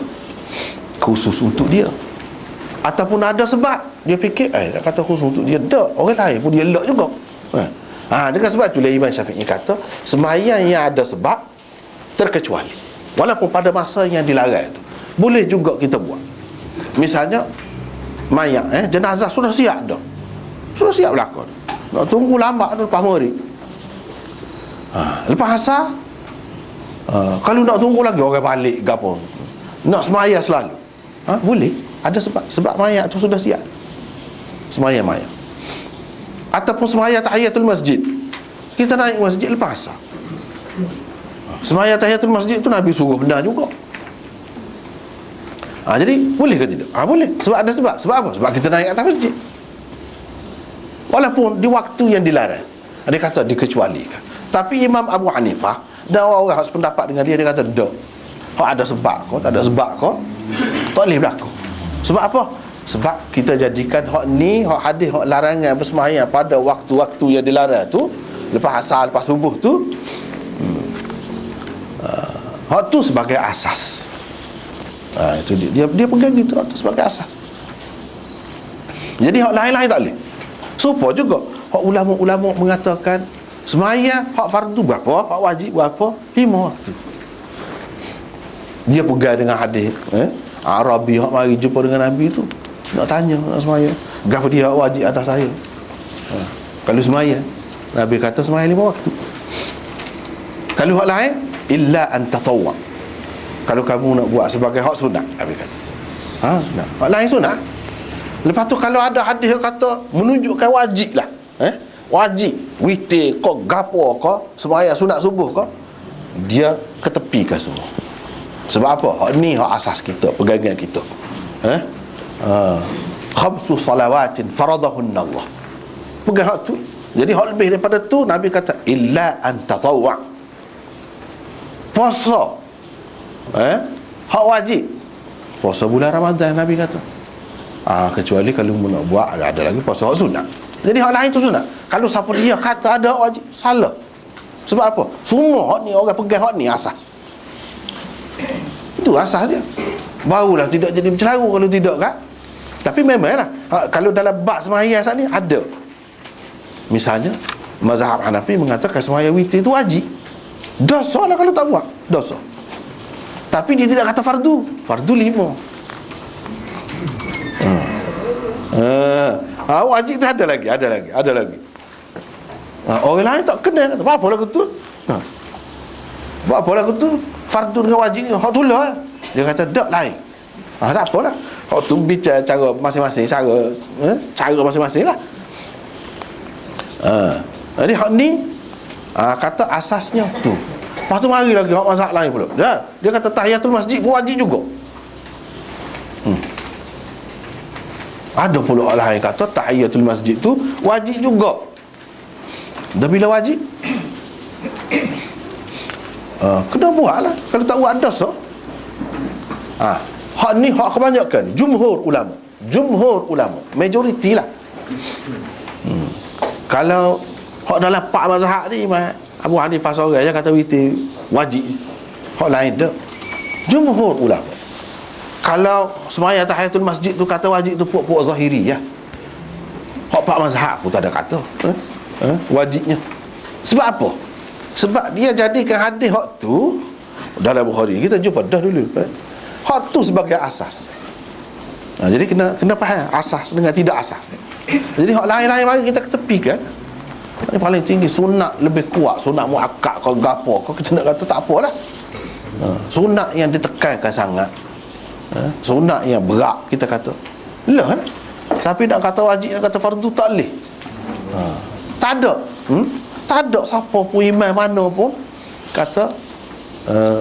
khusus untuk dia. Ataupun ada sebab dia fikir nak kata khusus untuk dia, tak, orang lain pun dia elok juga. Dengan sebab itulah Imam Syafi'i kata sembahyang yang ada sebab terkecuali, walaupun pada masa yang dilarang itu boleh juga kita buat. Misalnya mayat jenazah sudah siap dah, sudah siap berlakon, nak tunggu lambat tu lepas maghrib, lepas asar, kalau nak tunggu lagi orang balik ke apa, nak sembahyang selalu, boleh. Ada sebab mayat tu sudah siap sembahyang mayat. Ataupun sembahyang tahiyatul masjid, kita naik masjid lepas asar, sembahyang tahiyatul masjid tu Nabi suruh benar juga. Jadi boleh ke tidak? Boleh. Sebab ada sebab. Sebab apa? Sebab kita naik atas masjid, walaupun di waktu yang dilarang. Dia kata dikecualikan. Tapi Imam Abu Hanifah dan orang-orang yang sependapat dengan dia kata tak. Kalau ada sebab kau, tak ada sebab kau, tak boleh berlaku. Sebab apa? Sebab kita jadikan hak ni, hak hadis, hak larangan bersembahyang pada waktu-waktu yang dilarang tu, lepas asar, lepas subuh tu, hak tu sebagai asas. Itu dia pegang gitu, hak tu sebagai asas. Jadi hak lain-lain tak boleh. Supaya juga hak ulama-ulama mengatakan sembahyang hak fardu berapa, hak wajib berapa, 5 waktu. Dia pegang dengan hadis Arabi hak mari jumpa dengan Nabi tu, nak tanya nak sembahyang, gapo dia wajib atas saya. Kalau sembahyang, Nabi kata sembahyang 5 waktu. Kalau hak lain, illa an tatawwa, kalau kamu nak buat sebagai hak sunat, Nabi kata sunat. Hak lain sunat. Lepas tu kalau ada hadis yang kata menunjukkan wajib lah, wajib witir kau gapo kau sembahyang sunat subuh kau, dia ketepikan semua. Sebab apa? Hak ni hak asas kita, pegangan kita. Khamsu salawatin faradahunna Allah, pegang hak tu. Jadi hak lebih daripada tu, Nabi kata illa an tatawwa, puasa hak wajib, puasa bulan Ramadan, Nabi kata kecuali kalau nak buat ada lagi puasa hak sunat. Jadi hak lain tu sunat. Kalau siapa dia kata ada wajib, salah. Sebab apa? Semua hak ni orang pegang hak ni asas. Itu asas dia. Barulah tidak jadi bercelaru kalau tidak kan. Tapi memanglah kalau dalam bab sembahyang saat ni ada. Misalnya mazhab Hanafi mengatakan sembahyang witir itu wajib. Dosa lah kalau tak buat, dosa. Tapi dia tidak kata fardu. Fardu 5. Wajib tu ada lagi. Orang lain tak kena kata apa lagu tu. Apa lagu tu? Fardu dengan wajib ni hak tulah. Dia kata tak lain. Tak apalah. Hak tu bicara cara masing-masing, cara masing-masing lah. Jadi hak ni kata asasnya tu. Lepas tu mari lagi hak mazhab lain pula. Dia kata tahiyatul masjid pun wajib juga. Ada pula orang lain kata tahiyatul masjid tu wajib juga. Dah bila wajib? Kena buat lah. Kalau tak buat dosa. Hak ni hak kebanyakan jumhur ulama, majoriti lah. Kalau hak dalam 4 mazhab ni, Abu Hanifah seorang je kata witir wajib. Hak lain dah jumhur ulama. Kalau semaya tahiyatul masjid tu kata wajib tu puak-puak zahiri ya. Hak 4 mazhab pun tak ada kata wajibnya. Sebab apa? Sebab dia jadikan hadis hak tu dalam Bukhari. Kita jumpa dah dulu. Hak tu sebagai asas. Jadi kena faham asas dengan tidak asas. Jadi hak lain-lain mari kita ketepikan. Yang paling tinggi sunat lebih kuat, sunat muakkad kau gapo kau kita nak kata tak apalah. Sunat yang ditekankan sangat. Sunat yang berat kita kata lah kan? Tapi nak kata wajib, nak kata fardu tak boleh. Tak ada tak ada siapa pun imam mana pun kata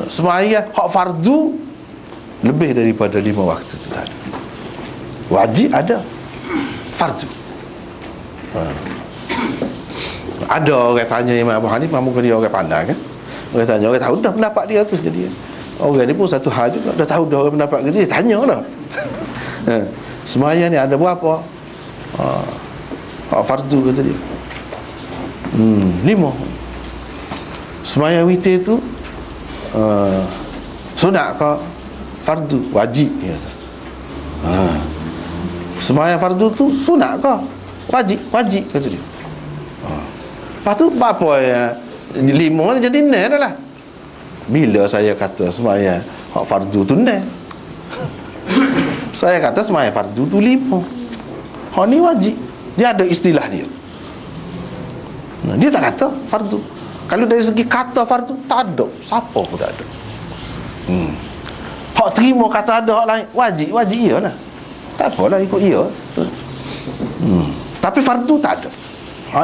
sembahyang hak fardu lebih daripada 5 waktu tu tak ada. Wajib ada, fardu ada. Orang tanya Imam Abu Hanifah, mungkin dia orang pandai kan, orang tanya, orang tahu dah pendapat dia tu. Jadi orang ni pun satu hal juga, dah tahu dah orang pendapat dia, tanya lah. Sembahyang ni ada berapa? Fardu kata dia 5. Sembahyang witir tu sunat ke fardu? Wajib dia kata. Sembahyang fardu tu sunat ke wajib kata dia. Lepas tu apa ya 5 ni jadi 6 dah lah. Bila saya kata sembahyang hak fardu tu 6, saya kata sembahyang fardu tu 5, hak ni wajib. Dia ada istilah dia. Dia tak kata fardu. Kalau dari segi kata fardu tak ada, siapa pun tak ada. Hak terima kata ada, hak lain wajib iyalah. Tak apalah ikut ia. Tapi fardu tak ada.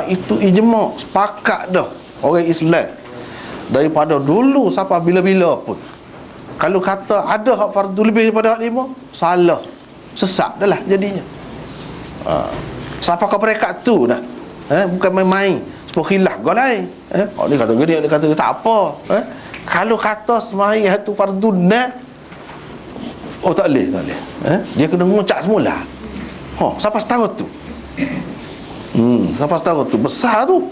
Itu ijma', sepakat dah orang Islam daripada dulu sampai bila-bila pun. Kalau kata ada hak fardu lebih daripada hak 5, salah, sesat dah lah jadinya. Siapa kau perekat tu dah, bukan main-main. Sebab khilaf kau lain. Ni kata gini, dia kata tak apa. Kalau kata sembahyang tu fardu nak, tak boleh. Dia kena ngucap semula. Siapa tahu tu? Siapa tahu tu besar tu.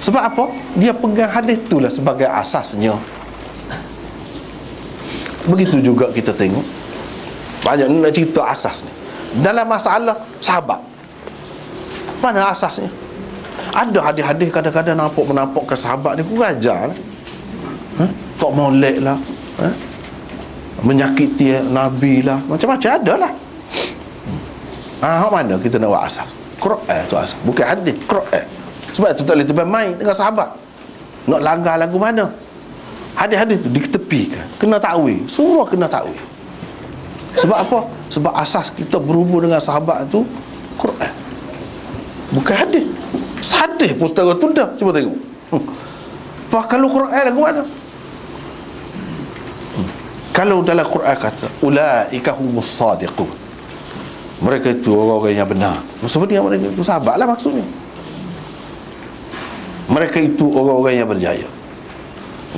Sebab apa? Dia pegang hadis tu lah sebagai asasnya. Begitu juga kita tengok banyak nak cerita asas ni dalam masalah sahabat. Mana asasnya? Ada hadis-hadis kadang-kadang menampakkan sahabat ni kurang ajar lah. Tak molek lah, menyakiti Nabi lah, macam-macam ada lah. Hak mana kita nak buat asas? Quran tu asas, bukan hadis, Quran. Sebab tu tak boleh termain dengan sahabat. Nak langgar lagu mana? Hadis-hadis tu diketepikan, kena takwil, semua kena takwil. Sebab apa? Sebab asas kita berhubung dengan sahabat tu Quran, bukan hadis. Hadis pun setara tu dah. Cuba tengok. Kalau Quran lagu mana? Kalau dalam Quran kata ulaika humus sadiqun, mereka itu orang-orang yang benar. Maksudnya mereka itu sahabat lah maksudnya. Mereka itu orang-orang yang berjaya.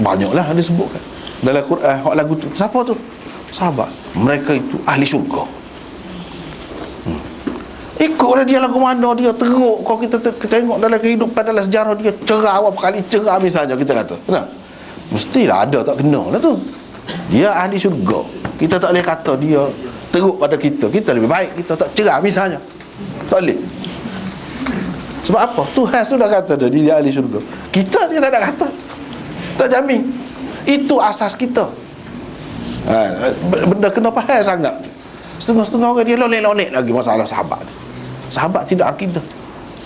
Banyaklah dia sebutkan dalam Quran. Hak lagu tu siapa tu? Sahabat. Mereka itu ahli syurga. Ikutlah dia lagu mana dia teruk. Kalau kita tengok dalam kehidupan, dalam sejarah dia cerah, berapa kali cerah misalnya kita kata, nah, mestilah ada tak kena lah tu. Dia ahli syurga. Kita tak boleh kata dia teruk pada kita. Kita lebih baik kita tak cerah misalnya. Tak boleh. Sebab apa? Tuhan sudah kata dia ahli syurga. Kita dia tak nak kata, tak jamin. Itu asas kita. Benda kena faham sangat. Setengah-setengah orang dia lolek-lolek lagi masalah sahabat. Sahabat tidak akidah.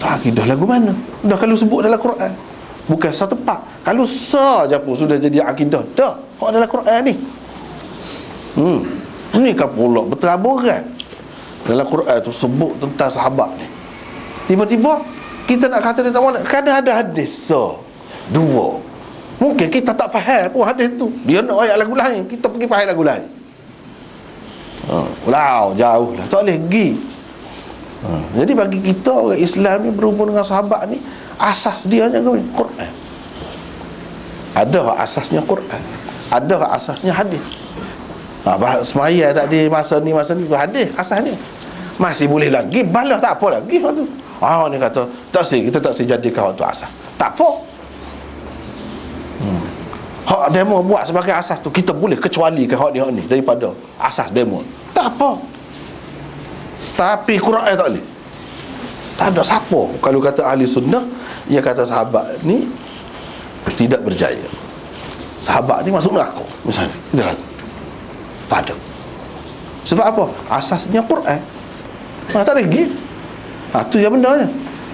Tak akidah lagu mana? Dah kalau sebut dalam Quran, bukan satu tempat. Kalau saja pun sudah jadi akidah. Dah, kok dalam Quran ni. Ini kan pula berteraburan. Dalam Quran tu sebut tentang sahabat ni. Tiba-tiba kita nak kata dia tak mana, kadang ada hadis dua. Mungkin kita tak faham pun hadis tu. Dia nak ayat lagu lain, kita pergi faham lagu lain. Jauh lah. Tak boleh pergi. Jadi bagi kita orang Islam ni berhubung dengan sahabat ni, asas dia hanya Quran. Ada asasnya Quran, ada asasnya hadis. Semaya tadi masa ni tu hadis asasnya. Masih boleh lagi balas, tak apa lagi hak tu. Ni kata tak sih, kita tak sih jadikan hak tu asas. Tak apa. Hak demo buat sebagai asas tu kita boleh kecualikan hak ni daripada asas demo. Tak apa. Tapi Quran tak boleh. Tak ada siapa kalau kata ahli sunnah dia kata sahabat ni tidak berjaya. Sahabat ni masuk neraka misalnya. Dia kata tak ada. Sebab apa? Asasnya Quran. Tak lagi. Tu yang bendanya.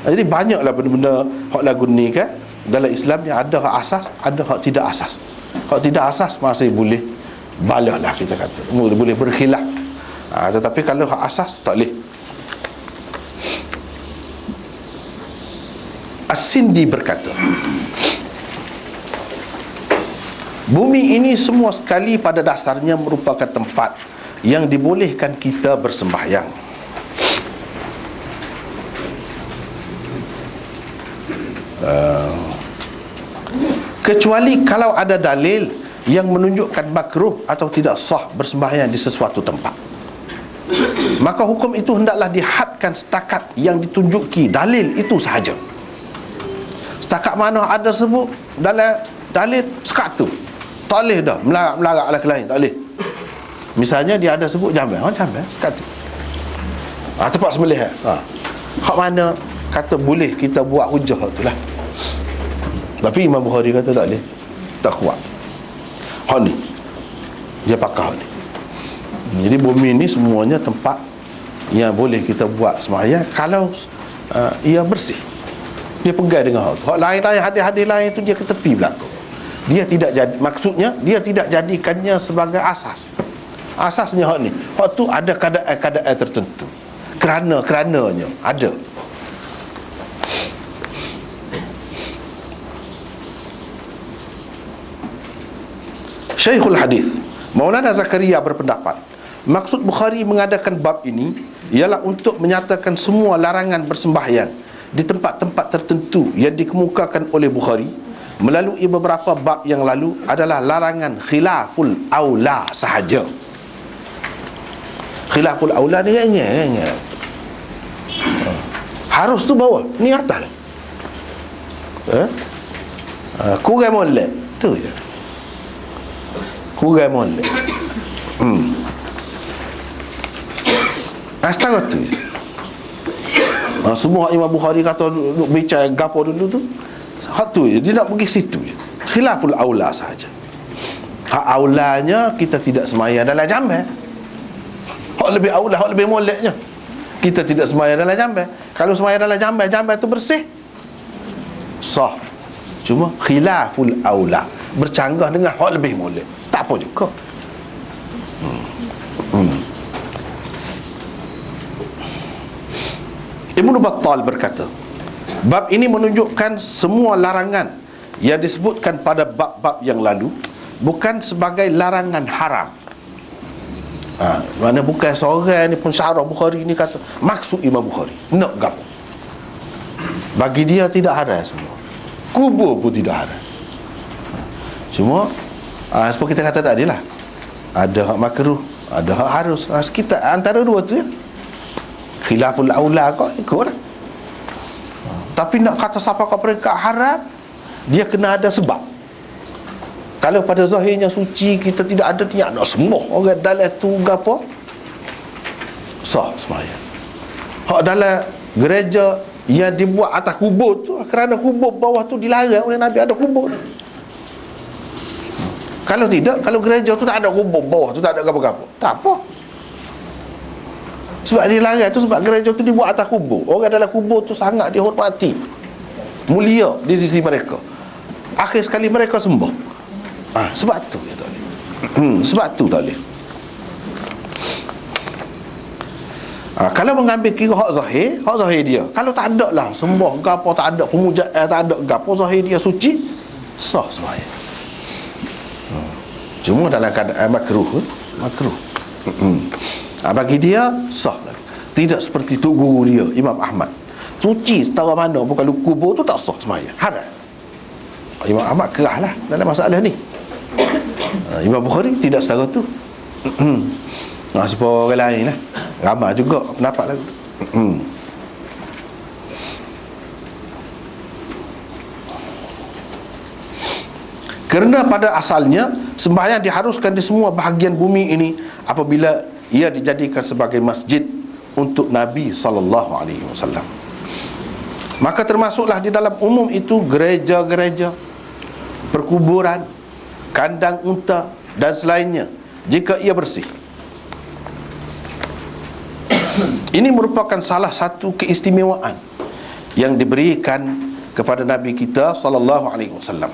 Jadi banyaklah benda-benda hak lagu ni kan. Dalam Islam ni ada hak asas, ada hak tidak asas. Hak tidak asas masih boleh balas lah kita kata. Boleh berkhilaf. Tetapi kalau hak asas tak boleh. As-Sindi berkata, bumi ini semua sekali pada dasarnya merupakan tempat yang dibolehkan kita bersembahyang. Kecuali kalau ada dalil yang menunjukkan makruh atau tidak sah bersembahyang di sesuatu tempat, maka hukum itu hendaklah dihadkan setakat yang ditunjuki dalil itu sahaja. Setakat mana ada sebut dalam dalil sekat tu, tak boleh dah melarak ke lain, tak boleh. Misalnya dia ada sebut jamban, jamban sekat tu, tempat sembelih hak mana kata boleh kita buat hujah tu lah. Tapi Imam Bukhari kata tak boleh, tak kuat hak ni, dia pakai hak ni. Jadi bumi ni semuanya tempat yang boleh kita buat sembahyang kalau ia bersih. Dia pegang dengan hak tu. Hak lain-lain, hadis-hadis lain tu dia ke tepi belakang. Dia tidak jadi, maksudnya dia tidak jadikannya sebagai asas. Asasnya hak ni. Hak tu ada keadaan tertentu. Kerananya ada. Syekhul Hadis Maulana Zakaria berpendapat, maksud Bukhari mengadakan bab ini ialah untuk menyatakan semua larangan bersembahyang di tempat-tempat tertentu yang dikemukakan oleh Bukhari melalui beberapa bab yang lalu adalah larangan khilaful aula sahaja. Khilaful aula ni ingat. Harus tu bawah, ni atas. Kurang molek tu je. Kurang molek. Setengah tu je. Semua Imam Bukhari kata duduk bicara gapo dulu tu, hak tu je, dia nak pergi situ je. Khilaful aula sahaja. Hak aulanya kita tidak sembahyang dalam jamban. Hak lebih aula, hak lebih moleknya kita tidak sembahyang dalam jamban. Kalau sembahyang dalam jamban tu bersih, sah. Cuma khilaful aula, bercanggah dengan hak lebih molek, tak apa juga. Ibnu Battal berkata, bab ini menunjukkan semua larangan yang disebutkan pada bab-bab yang lalu bukan sebagai larangan haram. Mana bukan seorang ni pun syarah Bukhari ni kata maksud Imam Bukhari nak gapo. Bagi dia tidak haram semua. Kubur pun tidak haram. Cuma seperti kita kata tadi lah, ada hak makruh, ada hak harus. Sekitar antara dua tu ya. Khilaful aula kau ikutlah. Tapi nak kata siapa kau peringkat haram, dia kena ada sebab. Kalau pada zahirnya suci, kita tidak ada niat nak sembah orang dalam tu gapo, sah sembahyang. Hak dalam gereja yang dibuat atas kubur tu, kerana kubur bawah tu dilarang oleh Nabi ada kubur. Kalau tidak, kalau gereja tu tak ada kubur bawah tu, tak ada gapo-gapo, tak apa. Sebab dia larang tu, sebab gereja tu dibuat atas kubur. Orang dalam kubur tu sangat dihormati, mulia di sisi mereka. Akhir sekali mereka sembah. Sebab tu dia tak boleh. Sebab tu tak boleh. Kalau mengambil kira hak zahir dia, kalau tak ada lah sembah gapo, tak ada pemujaan, tak ada gapo, zahir dia suci, sah sembahyang. Cuma dalam keadaan makruh. Bagi dia sah lagi. Tidak seperti tok guru dia Imam Ahmad. Suci setara mana pun, kalau kubur tu tak sah sembahyang, haram. Imam Ahmad kerah lah dalam masalah ni. Imam Bukhari tidak setara tu. Sebab orang lain lah, ramai juga pendapat lagu tu. Kerana pada asalnya sembahyang diharuskan di semua bahagian bumi ini apabila ia dijadikan sebagai masjid untuk Nabi SAW. Maka termasuklah di dalam umum itu gereja-gereja, perkuburan, kandang unta dan selainnya, jika ia bersih. Ini merupakan salah satu keistimewaan yang diberikan kepada Nabi kita SAW.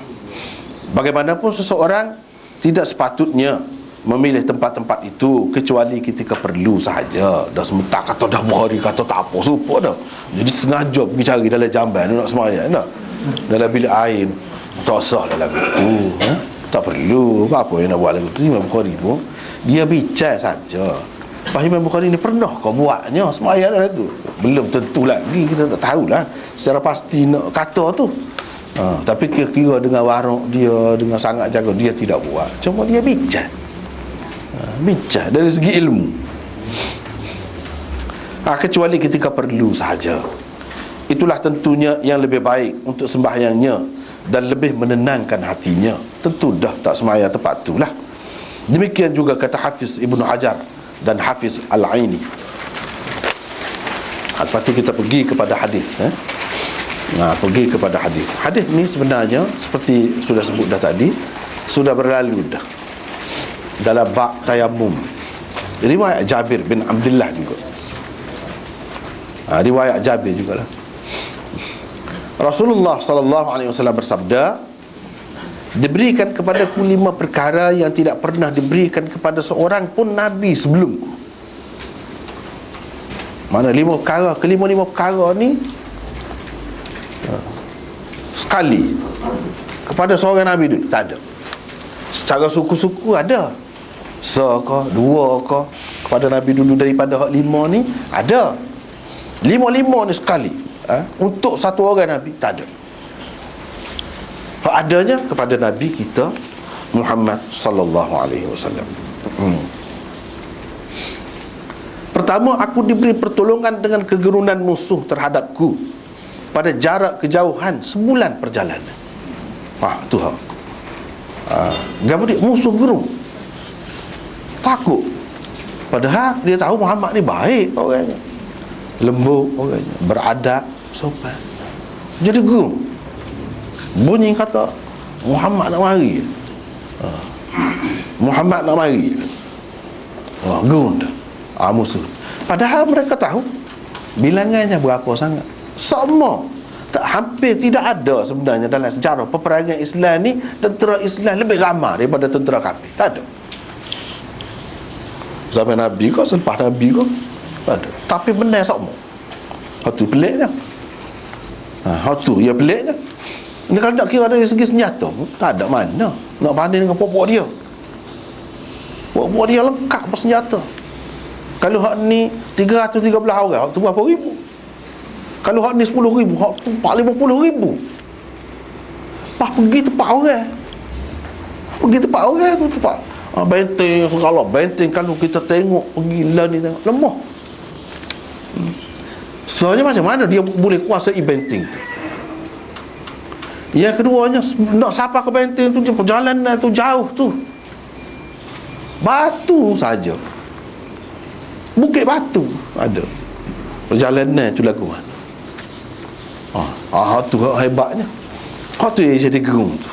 Bagaimanapun seseorang tidak sepatutnya memilih tempat-tempat itu kecuali ketika perlu sahaja. Dah sementak kata dah Bukhari kata tak apa supaya dah. Jadi sengaja pergi cari dalam jamban nak sembahyang dah. Dalam bilik air tak sah dalam itu. Tak perlu apa yang nak buat lagu tu. Imam Bukhari pun dia bincang saja. Pak Imam Bukhari ni pernah kau buatnya sembahyang dalam tu? Belum tentu lagi, kita tak tahulah secara pasti nak kata tu. Tapi kira-kira dengan warok dia, dengan sangat jaga, dia tidak buat. Cuma dia bincang. Bincang dari segi ilmu. Kecuali ketika perlu sahaja. Itulah tentunya yang lebih baik untuk sembahyangnya dan lebih menenangkan hatinya. Tentu dah tak sembahyang tempat itulah. Demikian juga kata Hafiz Ibnu Hajar dan Hafiz Al-Aini. Lepas tu kita pergi kepada hadis. Pergi kepada hadis. Hadis ni sebenarnya seperti sudah sebut dah tadi, sudah berlalu dah dalam bab tayammum. Riwayat Jabir bin Abdullah juga. Riwayat Jabir jugalah. Rasulullah SAW bersabda, diberikan kepadaku 5 perkara yang tidak pernah diberikan kepada seorang pun Nabi sebelumku. Mana 5 perkara? Kelima-lima perkara ni sekali kepada seorang Nabi dulu tak ada. Secara suku-suku ada, ke 2 ke kepada Nabi dulu daripada hak 5 ni ada. 5 ni sekali untuk satu orang Nabi tak ada. Hak adanya kepada Nabi kita Muhammad sallallahu alaihi wasallam. Pertama, aku diberi pertolongan dengan kegerunan musuh terhadapku pada jarak kejauhan sebulan perjalanan. Tu hak. Gapo dia musuh gerung. Takut. Padahal dia tahu Muhammad ni baik orangnya. Lembut orangnya, beradab, sopan. Jadi gerung. Bunyi kata Muhammad nak mari. Muhammad nak mari. Gerung dah. Musuh. Padahal mereka tahu bilangannya berapa sangat. Sama hampir tidak ada sebenarnya dalam sejarah peperangan Islam ni tentera Islam lebih ramai daripada tentera kafir. Tak ada. Zaman Nabi kau, selepas Nabi kau tak ada. Tapi benar sama. Hatu peliknya. Hatu ya peliknya. Ini kalau nak kira dari segi senjata, tak ada mana nak banding dengan pokok dia. Pokok dia lengkap bersenjata. Kalau hak ni 313 orang, hak tu berapa ribu? Kalau hak ni 10,000, hak tu 50,000. Pas pergi tempat orang. Pergi tempat orang tu tempat benteng segala. Benteng kalau kita tengok pergi lah ni tengok lemah. Soalnya macam mana dia boleh kuasai benteng tu? Yang keduanya, nak sampai ke benteng tu, perjalanan tu jauh tu. Batu saja. Bukit batu ada. Perjalanan tu lakukan. Tu hebatnya. Tu yang jadi gerung tu.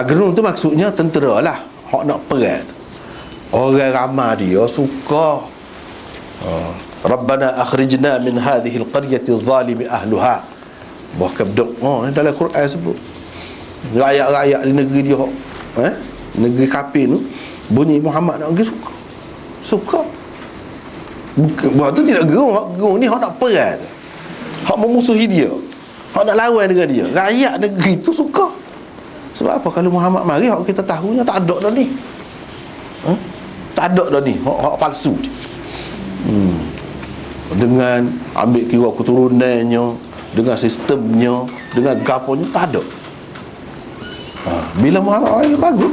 Gerung tu maksudnya tentera lah. Hak nak perang tu. Orang ramai dia suka. Rabbana akhrijna min hadhihi alqaryati adh-dhalimi ahluha. Bahkan berdoa dalam Quran sebut. Rakyat-rakyat di negeri dia, negeri kafir tu, bunyi Muhammad nak pergi suka. Suka. Bukan tu tidak gerung. Hak gerung ni hak nak perang, hak memusuhi dia, hak nak lawan dengan dia. Rakyat negeri tu suka. Sebab apa? Kalau Muhammad mari, hak kita tahunya tak ada dah ni. Tak Tak ada dah ni, hak palsu. Dengan ambil kira keturunannya, dengan sistemnya, dengan gaponya, tak ada. Bila marah bagus.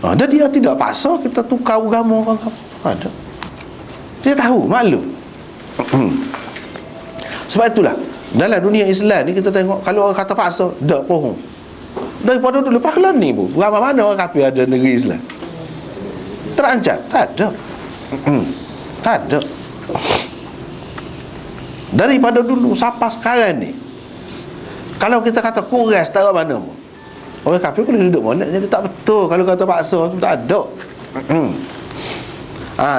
Dan dia tidak paksa kita tukar agama orang ada. Dia tahu, malu. Sebab itulah dalam dunia Islam ni kita tengok, kalau orang kata paksa, dak bohong. Daripada dulu pahala ni pun, berapa mana orang kafir ada negeri Islam terancam? Tak ada. Tak ada. Daripada dulu sampai sekarang ni, kalau kita kata kurang setara mana pun, orang kafir boleh duduk molek. Jadi tak betul kalau kata paksa tu, tak ada.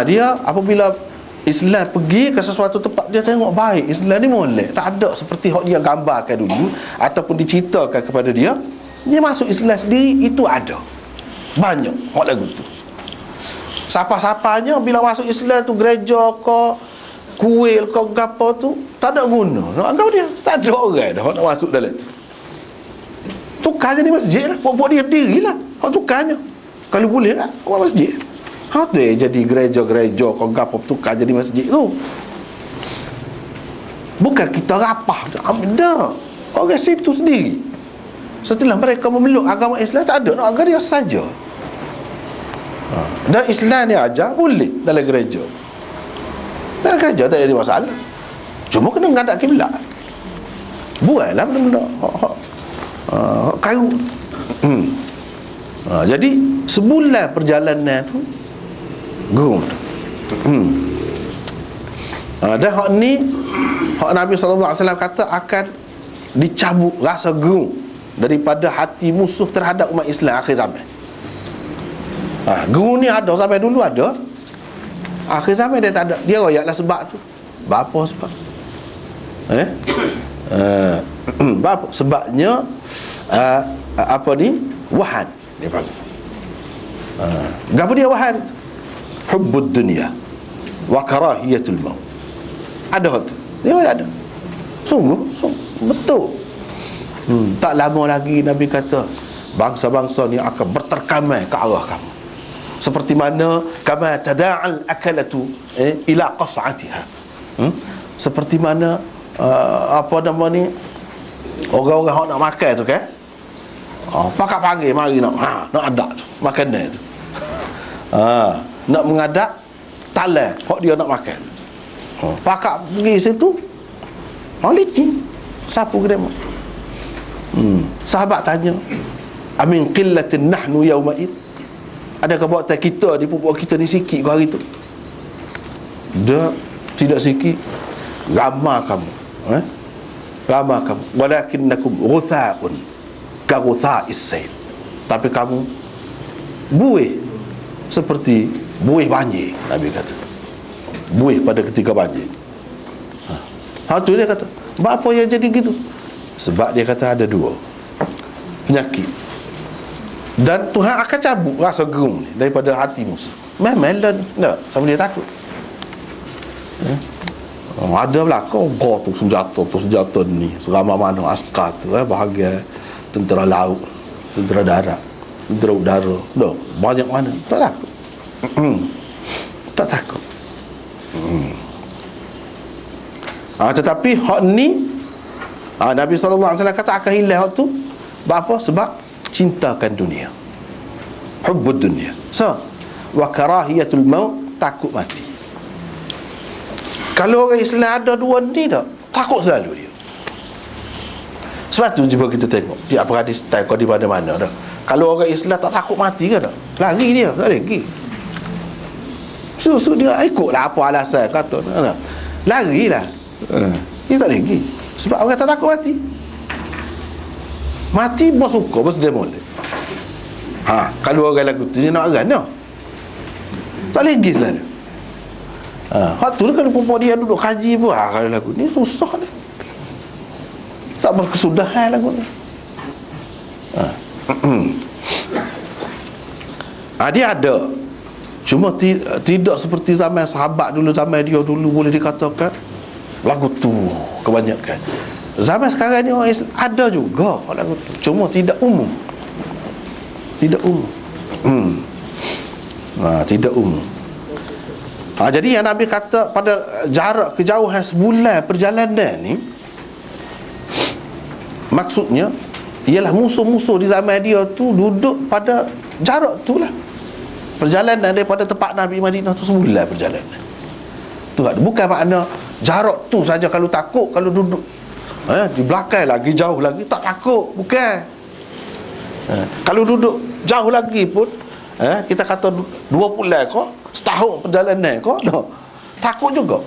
Dia apabila Islam pergi ke sesuatu tempat, dia tengok baik Islam ni molek, tak ada seperti hak dia gambarkan dulu ataupun diceritakan kepada dia. Dia masuk Islam sendiri, itu ada banyak hak lagu tu. Siapa-siapanya bila masuk Islam tu, gereja ke kuil ke apa tu, tak ada guna nak anggap dia. Tak ada orang dah nak masuk dalam tu. Tukar jadi masjid lah. Buat dia diri lah. Tukarnya kalau boleh lah, buat masjid. Dia jadi gereja-gereja ke apa, tukar jadi masjid tu. Bukan kita rapah dah. Orang situ sendiri, setelah mereka memeluk agama Islam, tak ada nak agama dia saja. Dan Islam ni ajar boleh dalam gereja. Dalam gereja tak ada masalah. Cuma kena menghadap kiblat. Buatlah benda-benda kayu. Jadi sebulan perjalanan tu gerung. Dan hak ni, hak Nabi SAW kata akan dicabut rasa gerung daripada hati musuh terhadap umat Islam akhir zaman. Gerung ni ada sampai dulu ada, akhir zaman dia tak ada. Dia royaklah sebab tu. Berapa sebab? Berapa sebabnya? Apa ni? Wahan dia panggil. Gapo dia wahan? Hubbud dunia wa karahiyatul maut. Ada tu. Dia ada. Sungguh betul. Tak lama lagi Nabi kata bangsa-bangsa ni akan berterkamai ke arah kamu, seperti mana kama tada'al akalatu ila qas'atiha. Seperti mana apa nama ni, orang-orang hok nak makan tu kan, pakak panggil mari nak ada tu makanan tu, nak mengadap talan hok dia nak makan, pakak pergi situ, licin sapu kedai. Sahabat tanya, amin qillatin nahnu yauma'id, adakah buat kita di pupuk kita ni sikit ke hari tu? Dia tidak sikit. Ramah kamu, ramah kamu, walakinnakum ghutha'un ka ghutha'is sayl, tapi kamu buih seperti buih banjir. Nabi kata buih pada ketika banjir. Tu dia kata, apa yang jadi gitu? Sebab dia kata ada dua penyakit, dan Tuhan akan cabut rasa gerung ni daripada hati musuh. Memang dah tak, sama dia takut. Ada belakang tu senjata ni seramai mana askar tu, bahagian tentera laut, tentera darat, tentera udara, dah banyak mana. Tak takut. Tak takut. Tetapi hak ni, Nabi SAW kata akan hilang hak tu. Apa? Sebab cintakan dunia, hubbud dunia. So, wa karahiyatul maut, takut mati. Kalau orang Islam ada dua ni dah, takut selalu dia. Sebab tu juga kita tengok di apa hadis tengok di mana-mana dah. Kalau orang Islam tak takut mati ke dah, lari dia, tak lagi. Susu dia ikutlah apa alasan kata, larilah. Dia tak lagi. Sebab orang tak takut mati. Mati bos suka, bos dia boleh. Kalau orang lagu tu dia nak aran dah, tak lagi selalu. Hak tu kalau perempuan dia duduk kaji pun, kalau lagu ni susah ni, tak berkesudahan lagu ni. Dia ada, cuma tidak seperti zaman sahabat dulu, zaman dia dulu boleh dikatakan lagu tu kebanyakan. Zaman sekarang ni orang Islam ada juga lagu tu, cuma tidak umum. Tidak umum. Tidak umum. Jadi yang Nabi kata pada jarak kejauhan sebulan perjalanan ni, maksudnya ialah musuh-musuh di zaman dia tu duduk pada jarak tu lah. Perjalanan daripada tempat Nabi Madinah tu sebulan perjalanan. Tu bukan makna jarak tu saja. Kalau takut, kalau duduk di belakang lagi, jauh lagi, tak takut. Bukan. Kalau duduk jauh lagi pun, kita kata 2 bulan kau, setahun perjalanan kau, takut juga.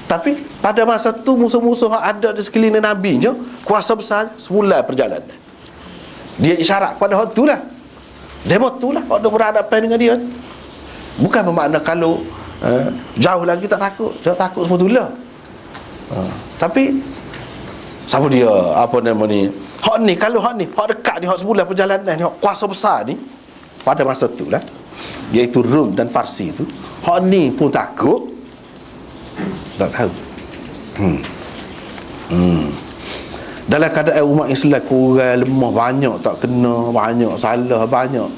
Tapi pada masa tu musuh-musuh ada di sekeliling Nabi je, kuasa besar, sebulan perjalanan. Dia isyarat pada hak tu lah. Demo tu lah ada berhadapan dengan dia. Bukan bermakna kalau jauh lagi tak takut. Tak takut sebetulnya. Tapi siapa dia, apa nama ni, hak ni, kalau hak ni, hak dekat ni, hak sebulan perjalanan ni, hak kuasa besar ni, pada masa tu lah, iaitu Rum dan Farsi tu, hak ni pun takut. Tak tahu. Dalam keadaan umat Islam kurang, lemah, banyak tak kena, banyak salah, banyak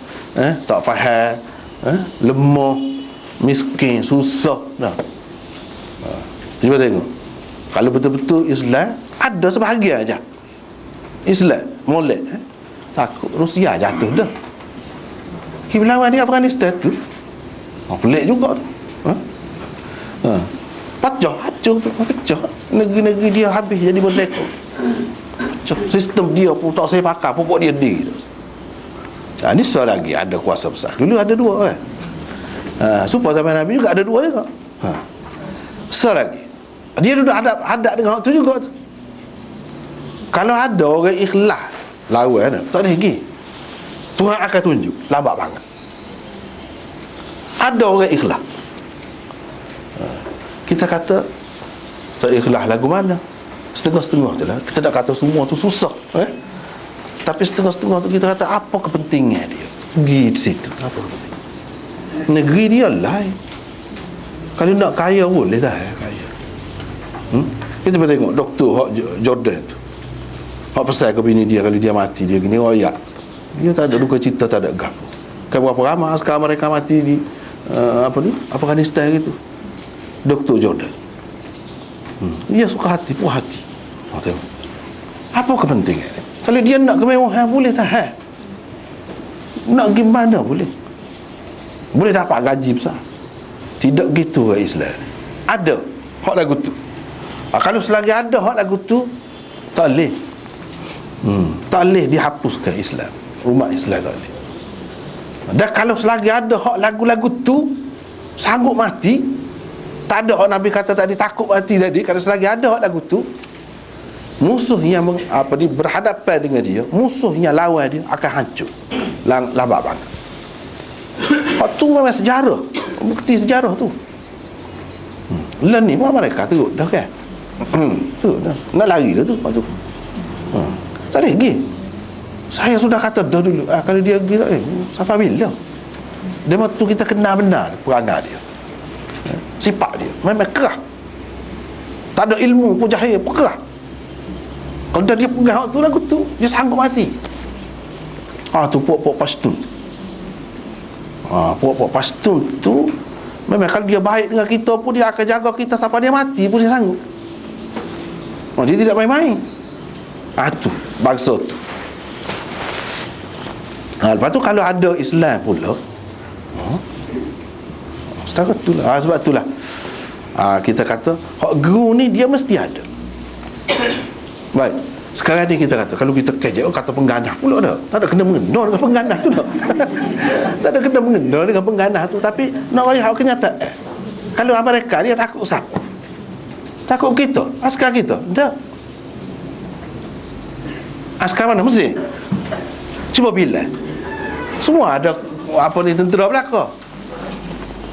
tak faham, lemah, miskin, susah. Cuba tengok, kalau betul-betul Islam, ada sebahagian aja Islam molek, takut Rusia jatuh dah. Lawan di Afghanistan tu pelik juga tu. Pecah negeri-negeri dia habis jadi merdeka. Sistem dia pun tak saya pakai, pupuk dia di. Ini lagi ada kuasa besar. Dulu ada 2 kan. Supaya zaman Nabi juga ada 2 juga. Lagi dia duduk hadap dengan waktu juga tu. Kalau ada orang ikhlas lawan, tak ada lagi, Tuhan akan tunjuk lambat banget. Ada orang ikhlas. Kita kata saya ikhlas lagu mana? Setengah-setengah je lah. Kita tak kata semua tu susah, tapi setengah-setengah tu kita kata apa kepentingan dia pergi di situ, apa kepentingan negeri dia lain. Kalau nak kaya boleh tak kaya. Kita boleh tengok doktor hak Jordan tu, hak pesan ke bini dia kalau dia mati, dia gini royak, dia tak ada duka cita, tak ada gapo. Kan berapa ramai sekarang mereka mati di Afghanistan gitu, doktor Jordan. Dia suka hati, puas hati. Tengok apa kepentingan. Kalau dia nak kemewahan boleh tahan, nak gimana boleh dapat gaji besar. Tidak gitu ke Islam. Ada hak lagu tu. Kalau selagi ada hak lagu tu, tak boleh tak boleh dihapuskan Islam, umat Islam tak boleh. Dan kalau selagi ada hak lagu-lagu tu, sanggup mati, tak ada hak Nabi kata tadi takut mati tadi. Kalau selagi ada hak lagu tu, musuh yang berhadapan dengan dia, musuh yang lawan dia akan hancur lambat banget. Hak tu memang sejarah, bukti sejarah tu. Lah ni pun mereka teruk dah kan. Tu dah nak lari dah tu waktu. Tak ada lagi. Saya sudah kata dah dulu, kalau dia pergi tak, sampai bila dia waktu kita kenal benar perangai dia, sifat dia memang kerah, tak ada ilmu pun jahil pun kerah. Kalau dah dia pegang waktu lagu tu, dia sanggup mati. Tu puak-puak Pashtun. Puak-puak Pashtun tu memang kalau dia baik dengan kita pun, dia akan jaga kita sampai dia mati pun dia sanggup. Dia tidak main-main. Tu bangsa tu. Lepas tu kalau ada Islam pula, setakat tu lah. Sebab tu lah kita kata hak guru ni dia mesti ada. Baik, sekarang ni kita kata, kalau kita kejap kata pengganah pula dah, tak ada kena mengena dengan pengganah tu dah. Tak ada kena mengena dengan pengganah tu. Tapi nak bagi hak kenyataan, kalau mereka dia takut siapa? Takut kita, askar kita? Tak. Askar mana mesti? Cuba bila semua ada tentera belaka,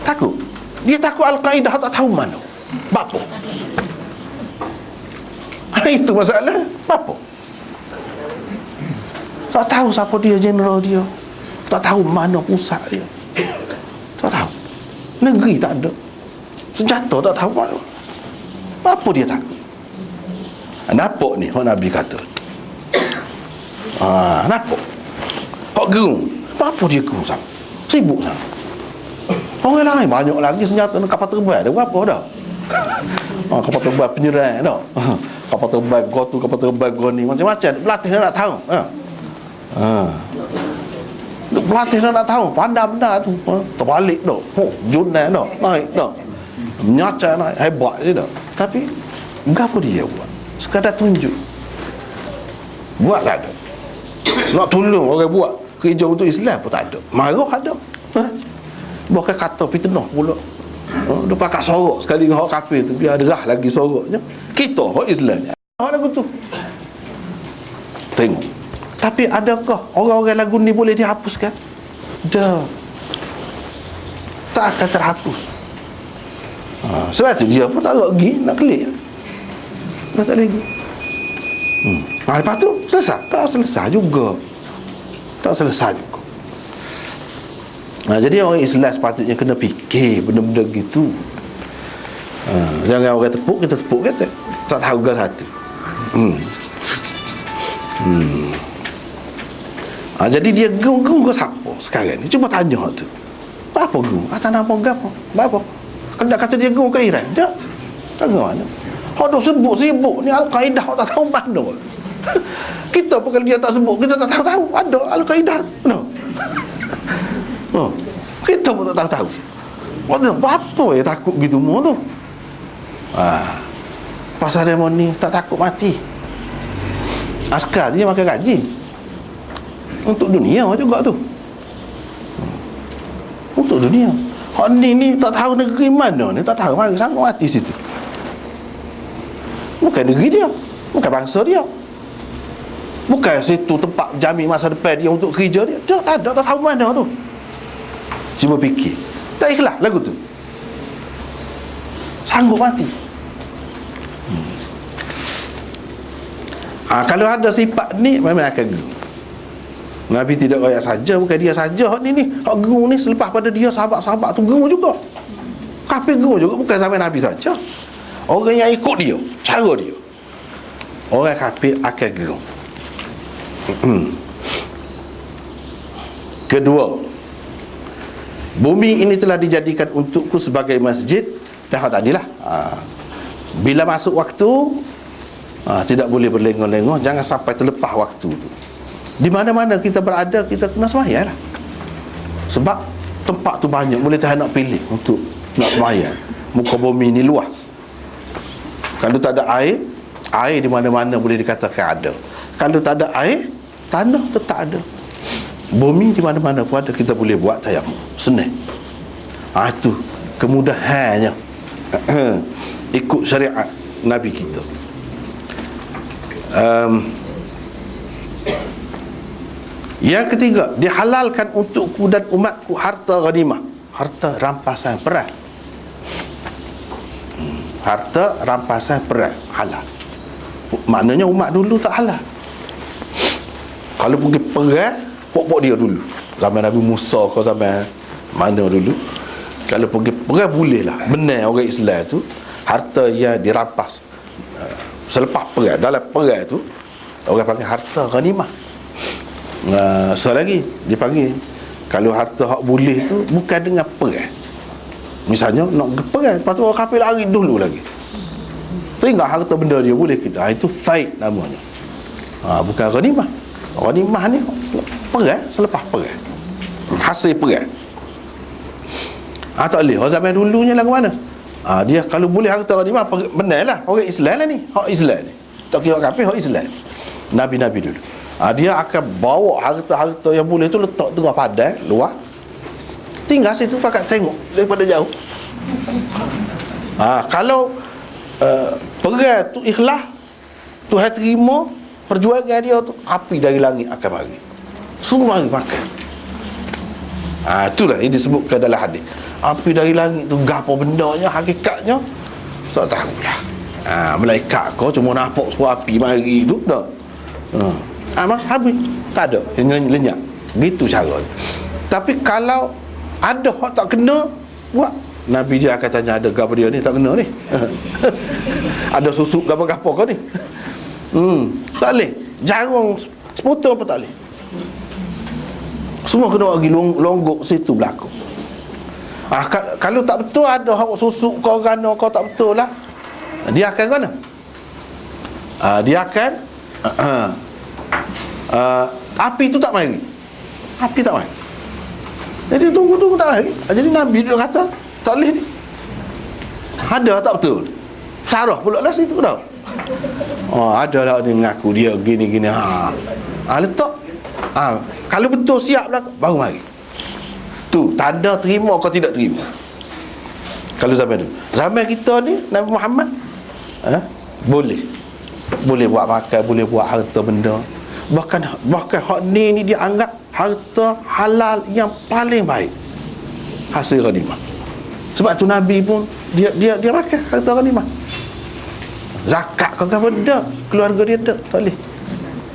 takut. Dia takut Al-Qaeda, tak tahu mana bapa. Itu masalah. Apa? Tak tahu siapa dia, general dia, tak tahu mana pusat dia, tak tahu. Negeri tak ada, senjata tak tahu mana. Apa dia takut? Nampak ni hak Nabi kata. Nampak hak gerung. Apa dia gerung sangat? Sibuk sangat. Orang lain banyak lagi senjata kapal terbang. Ada berapa dah? Kapal terbang penyerang dah. Kapal terbang go tu, kapal terbang go ni, macam-macam. Pelatih nak tahu. Pelatih nak tahu, pandai benda tu. Terbalik dah. Junai dah, naik dah. Menyacak naik, hebat je dah. Tapi apa dia buat? Sekadar tunjuk. Buat tak ada. Nak tolong orang buat kerja untuk Islam pun tak ada. Marah ada. Bukan kata fitnah pula. Dia pakai sorok sekali dengan orang kafir tu, biar derah lagi soroknya. Kita orang Islam orang lagu tu. Tengok. Tapi adakah orang-orang lagu ni boleh dihapuskan? Dah. Tak akan terhapus. Sebab tu dia pun tak pergi nak klik. Tak lagi. Lepas tu selesai? Tak selesai juga. Tak selesai juga. Jadi orang Islam sepatutnya kena fikir benda-benda gitu. Jangan orang tepuk, kita tepuk kata. Tak tahu ke satu. Jadi dia geng-geng ke siapa sekarang ni? Cuba tanya tu. Apa geng? Tak nampak apa? Apa? Kalau tak kata dia geng ke Iran? Tak. Tak geng mana? Hak dah sebut-sebut ni Al-Qaeda, hak tak tahu mana. Kita pun kalau dia tak sebut, kita tak tahu ada Al-Qaeda. No. Kita pun tak tahu. Apa yang takut gitu semua tu? Pasal demo ni tak takut mati. Askar dia makan gaji untuk dunia juga tu. Untuk dunia. Hak ni tak tahu negeri mana ni, tak tahu mari sanggup mati situ. Bukan negeri dia, bukan bangsa dia. Bukan situ tempat jamin masa depan dia untuk kerja dia. Dia ada, tak tahu mana tu. Cuba fikir. Tak ikhlas lagu tu. Sanggup mati. Kalau ada sifat ni memang akan geru. Nabi tidak royak saja, bukan dia saja hak ni. Hak geru ni selepas pada dia sahabat-sahabat tu geru juga. Kafir geru juga, bukan sampai Nabi saja. Orang yang ikut dia, cara dia. Orang kafir akan geru. Kedua, bumi ini telah dijadikan untukku sebagai masjid. Dah tadilah. Bila masuk waktu, tidak boleh berlengah-lengah, jangan sampai terlepas waktu tu. Di mana-mana kita berada, kita kena sembahyang lah. Sebab tempat tu banyak, boleh Tuhan nak pilih untuk nak sembahyang. Muka bumi ni luas. Kalau tak ada air, air di mana-mana boleh dikatakan ada. Kalau tak ada air, tanah tetap ada. Bumi di mana-mana pun ada, kita boleh buat tayamum. Senang. Itu kemudahannya. Ikut syariat Nabi kita. Yang ketiga, dihalalkan untukku dan umatku harta ghanimah, harta rampasan perang. Harta rampasan perang halal. Maknanya umat dulu tak halal. Kalau pergi perang, pokok dia dulu. Zaman Nabi Musa ke zaman mana dulu, kalau pergi perang boleh lah. Benar orang Islam tu, harta yang dirampas selepas perang, dalam perang tu orang panggil harta ghanimah. Lagi dipanggil, kalau harta hak boleh tu bukan dengan perang. Misalnya nak perang, lepas tu orang kafir lari dulu lagi, tinggal harta benda dia boleh kita. Itu faid namanya. Bukan ghanimah. Ghanimah ni perang, selepas perang, hasil perang. Tak boleh. Orang zaman dulunya lagu mana? Dia kalau boleh harta ghanimah, benar lah orang Islam lah ni. Hak Islam ni, tak kira kafir, hak Islam. Nabi-nabi dulu, dia akan bawa harta-harta yang boleh tu letak tengah padang luar, tinggal situ pakat tengok daripada jauh. Kalau perang tu ikhlas, Tuhan terima perjuangan dia tu, api dari langit akan mari, semua mari makan. Itulah yang disebutkan dalam hadis. Api dari langit tu gapo bendanya, hakikatnya tak tahulah. Malaikat kau cuma nampak suara api mari tu dah. Habis tak ada, lenyap. Gitu cara. Tapi kalau ada hak tak kena buat, Nabi dia akan tanya, ada gapo dia ni tak kena ni? Ada susuk gapo-gapo kau ni? Tak boleh. Jarang sepotong pun tak boleh. Semua kena bagi longgok situ berlaku. Kalau tak betul ada hak susuk kau gana kau tak betul lah, dia akan gana. Dia akan api tu tak mari. Api tak mari. Jadi tunggu tak mari. Jadi Nabi dia kata tak boleh ni. Ada tak betul? Sarah pula lah situ dah. Ada lah dia mengaku dia gini-gini. Letak. Kalau betul siap lah baru mari. Tu tanda terima kau tidak terima. Kalau zaman tu. Zaman kita ni Nabi Muhammad boleh buat makan, boleh buat harta benda. Bahkan hak ni dia anggap harta halal yang paling baik, hasil ghanimah. Sebab tu Nabi pun dia makan harta ghanimah. Zakat kau apa dak, keluarga dia tak boleh.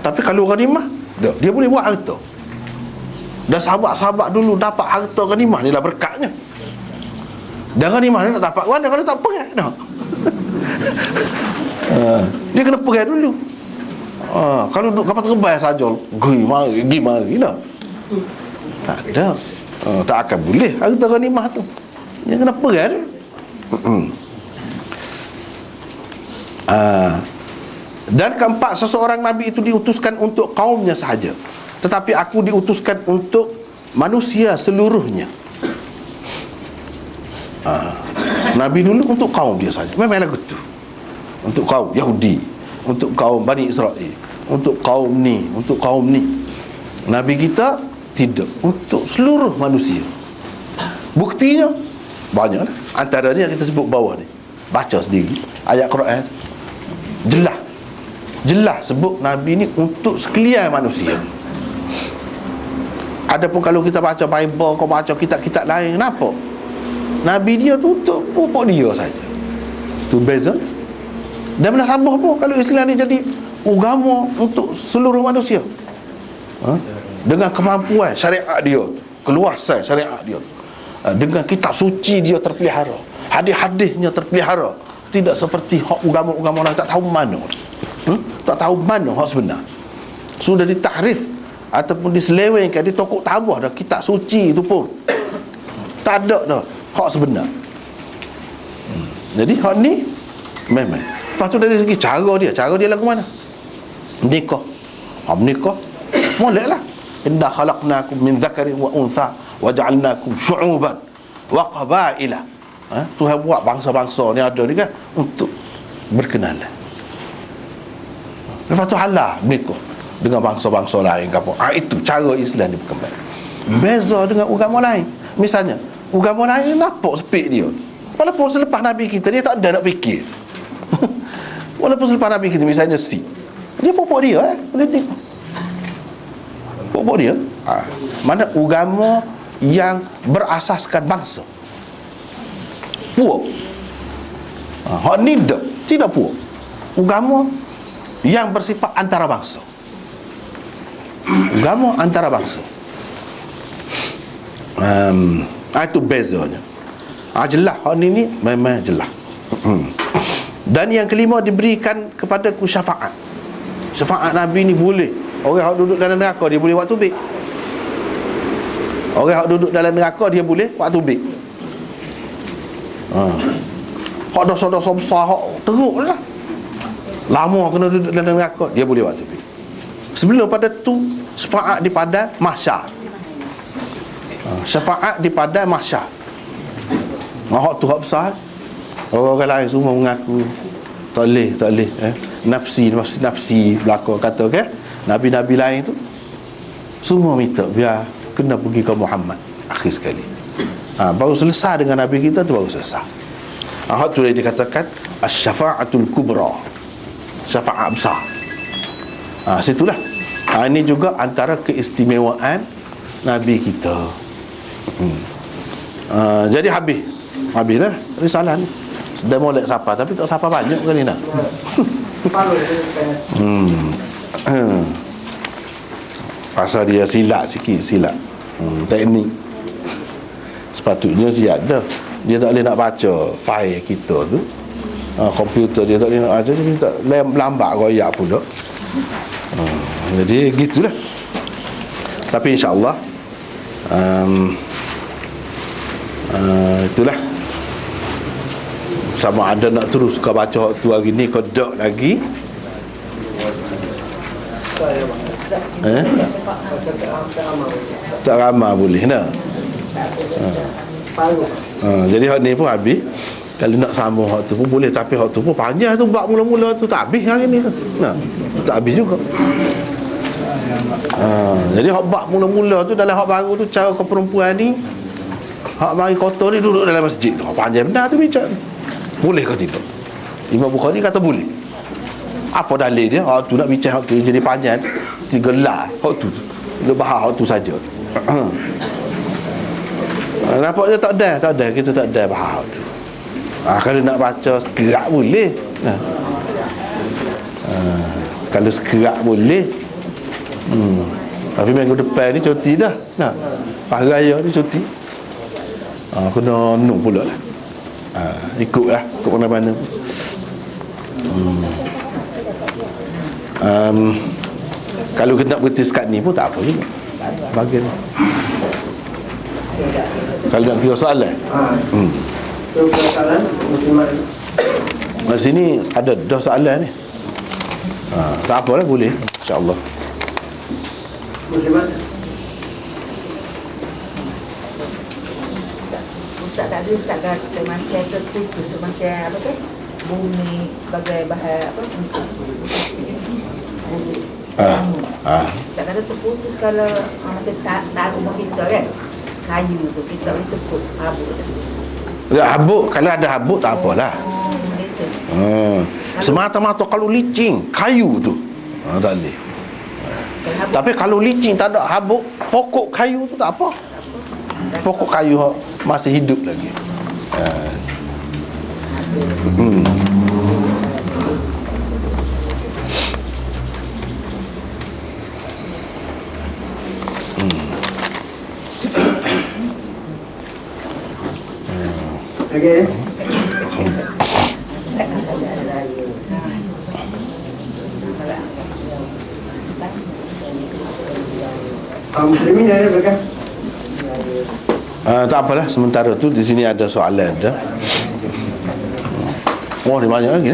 Tapi kalau ghanimah dia boleh buat harta. Dan sahabat-sahabat dulu dapat harta ghanimah ni lah berkatnya. Dan ghanimah ni nak dapat mana kalau tak pergi dah. Dia kena pergi dulu. Kalau duduk kapal terbang saja pergi mari dah. Tak ada. Tak akan boleh harta ghanimah tu. Dia kena pergi dulu. Dan keempat, seseorang Nabi itu diutuskan untuk kaumnya sahaja, tetapi aku diutuskan untuk manusia seluruhnya. Nabi dulu untuk kaum dia saja. Memang lagu tu. Untuk kaum Yahudi, untuk kaum Bani Israel, untuk kaum ni, untuk kaum ni. Nabi kita tidak, untuk seluruh manusia. Buktinya banyak lah. Antaranya yang kita sebut bawah ni. Baca sendiri ayat Quran. Jelas sebut Nabi ni untuk sekalian manusia. Adapun kalau kita baca Bible, kau baca kitab-kitab lain, kenapa? Nabi dia tu untuk pupuk dia saja. Tu beza. Dan mana sabar pun kalau Islam ni jadi agama untuk seluruh manusia. Dengan kemampuan syariat dia, keluasan syariat dia, dengan kitab suci dia terpelihara, hadis-hadisnya terpelihara. Tidak seperti hak agama-agama lain tak tahu mana. Tak tahu mana hak sebenar. Sudah ditahrif ataupun diselewengkan, ditokok tambah dah kitab suci itu pun. Tak ada dah hak sebenar. Jadi hak ni memang. Lepas tu dari segi cara dia lagu mana? Nikah. Menikah moleklah. Inna khalaqnakum min dzakarin wa untha wa ja'alnakum syu'uban wa qabaila. Tuhan buat bangsa-bangsa ni ada ni kan untuk berkenalan. Lepas tu halal menikah dengan bangsa-bangsa lain ke apa. Itu cara Islam ni berkembang. Beza dengan agama lain. Misalnya agama lain nampak sepik dia. Walaupun selepas Nabi kita dia tak ada nak fikir. Walaupun selepas Nabi kita, misalnya dia pokok dia boleh nikah. Pokok dia mana agama yang berasaskan bangsa. Puak. Hak ni tidak puak. Agama yang bersifat antarabangsa. Agama antarabangsa. Itu bezanya. Jelas hak ni memang jelas. Dan yang kelima, diberikan kepadaku syafaat. Syafaat Nabi ni boleh. Orang yang duduk dalam neraka dia boleh buat tubik. Orang yang duduk dalam neraka dia boleh buat tubik. Hak dosa-dosa besar, hak teruk lah, lama kena duduk dalam neraka, dia boleh buat tubik. Sebelum pada tu, syafaat di padang mahsyar. Syafaat di padang mahsyar. Hak tu hak besar. Orang lain semua mengaku tak boleh nafsi belaka kata kan. Nabi-nabi lain tu semua minta biar kena pergi ke Muhammad akhir sekali. Baru selesai dengan Nabi kita tu, baru selesai. Hak tu dia dikatakan asy-syafa'atul kubra, syafaat besar. Situlah. Ini juga antara keistimewaan Nabi kita. Jadi habislah risalah ni. Sudah molek siapa, tapi tak siapa banyak kali nak. Pasal dia silat sikit. Teknik sepatutnya siap dah. Dia tak boleh nak baca file kita tu, komputer dia tak boleh nak baca, dia tak lambat royak pun tak. Jadi gitulah. Tapi insya-Allah Itulah, sama ada nak terus kau baca hak tu hari ni, kau dak lagi tak ramah boleh nak. Jadi hak ni pun habis. Kalau nak sambung hak tu pun boleh, tapi hak tu pun panjang tu, bab mula-mula tu tak habis hari ni tu. Nah, tak habis juga. Jadi hak bab mula-mula tu dalam hak baru tu, cara kau perempuan ni hak mari kotor ni duduk dalam masjid tu. Panjang benar tu bincang. Boleh ke tidak? Imam Bukhari kata boleh. Apa dalil dia? Hak tu nak bincang hak tu jadi panjang, digelar hak tu. Dia bahas hak tu saja. Nampaknya tak ada, kita tak ada bahas hak tu. Kalau nak baca sekerak boleh. Kalau sekerak boleh. Tapi minggu depan ni cuti dah. Nah, Hari Raya ni cuti. Kena nu pula lah. Ikutlah, ikut mana-mana. Kalau kita nak berhenti sekat ni pun tak apa juga. Bagian. Kalau nak kira soalan. Di sini ada dah soalan ni. Tak apalah, boleh, insya-Allah. Ustaz tadi Ustaz kata macam terputus, macam apa tu, bumi sebagai bahan apa untuk bumi. Ustaz kata terputus kalau macam tak rumah kita kan, kayu tu kita boleh tepuk habuk. Habuk, kalau ada habuk tak apalah. Semata-mata kalau licin kayu tu tak boleh. Tapi kalau licin tak ada habuk, pokok kayu tu tak apa. Pokok kayu masih hidup lagi. Okay. Muslimin ada berkah? Tak apalah, sementara tu di sini ada soalan dah. Oh, dia banyak lagi.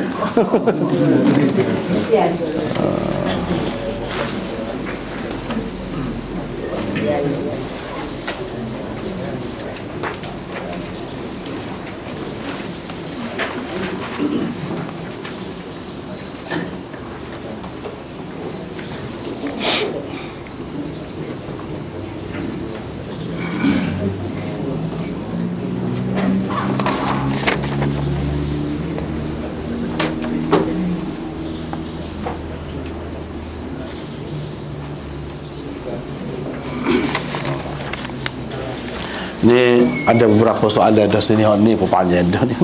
Ni ada beberapa soalan dah sini. Ni pun panjang dah ni.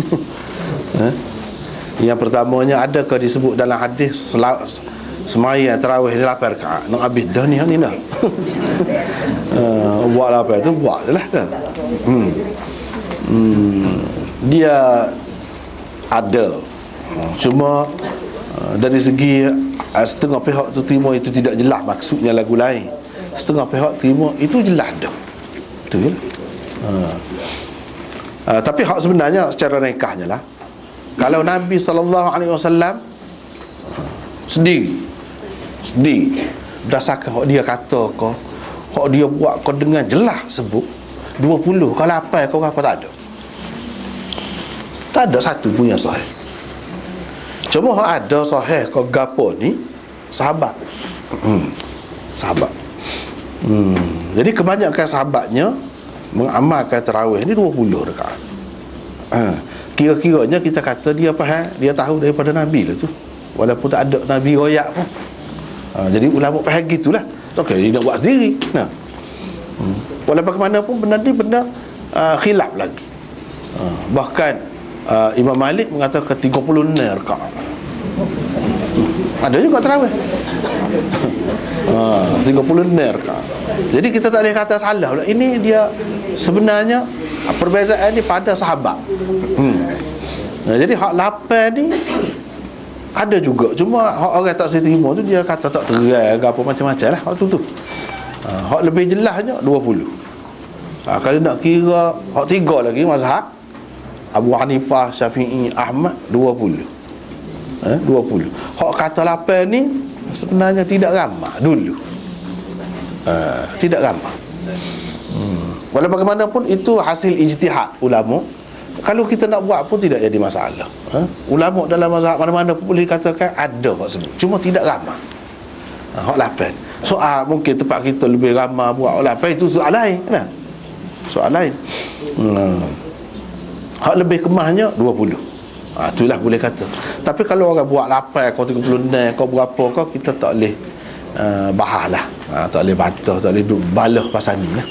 Yang pertamanya, adakah disebut dalam hadis semaya tarawih ni 8 rakaat? Nak habis dah ni dah. Buat apa tu buat je lah dah. Dia ada, cuma dari segi setengah pihak tu terima itu tidak jelas maksudnya lagu lain. Setengah pihak terima itu jelas dah. Betul je. Tapi hak sebenarnya secara nikahnya lah, kalau Nabi SAW sendiri berdasarkan hak dia kata kau, hak dia buat kau dengan jelas sebut 20, kalau apa kau apa tak ada satu punya sahih. Cuma hak ada sahih kau gapo ni sahabat. Sahabat. Jadi kebanyakan sahabatnya mengamalkan tarawih ni 20 rakaat. Kira-kiranya kita kata dia faham, dia tahu daripada Nabi lah tu, walaupun tak ada Nabi royak pun. Jadi ulama faham gitulah. Okey, dia nak buat sendiri. Walaupun ke mana pun benda ni benda khilaf lagi. Bahkan Imam Malik mengatakan 36 rakaat. Ada juga tarawih. 36 rakaat. Jadi kita tak boleh kata salah pula. Ini dia sebenarnya perbezaan ni pada sahabat. Jadi hak 8 ni ada juga, cuma hak orang tak seterima tu dia kata tak terang ke apa macam-macam lah hak tu. Hak lebih jelasnya 20. Kalau nak kira hak 3 lagi mazhab Abu Hanifah, Syafi'i, Ahmad 20. 20. Hak kata 8 ni sebenarnya tidak ramah dulu. Tidak ramah. Walau bagaimanapun itu hasil ijtihad ulama. Kalau kita nak buat pun tidak jadi masalah. Ulama dalam mazhab mana-mana pun boleh katakan ada hak sebut, cuma tidak ramah. Hak 8. Soal mungkin tempat kita lebih ramah buat hak 8 itu soal lain kan? Soal lain. Hak lebih kemahnya 20. Itulah boleh kata. Tapi kalau orang buat 8 kau 36 kau berapa kau, kita tak boleh bahas lah. Tak boleh bantah, tak boleh balah pasal ni lah.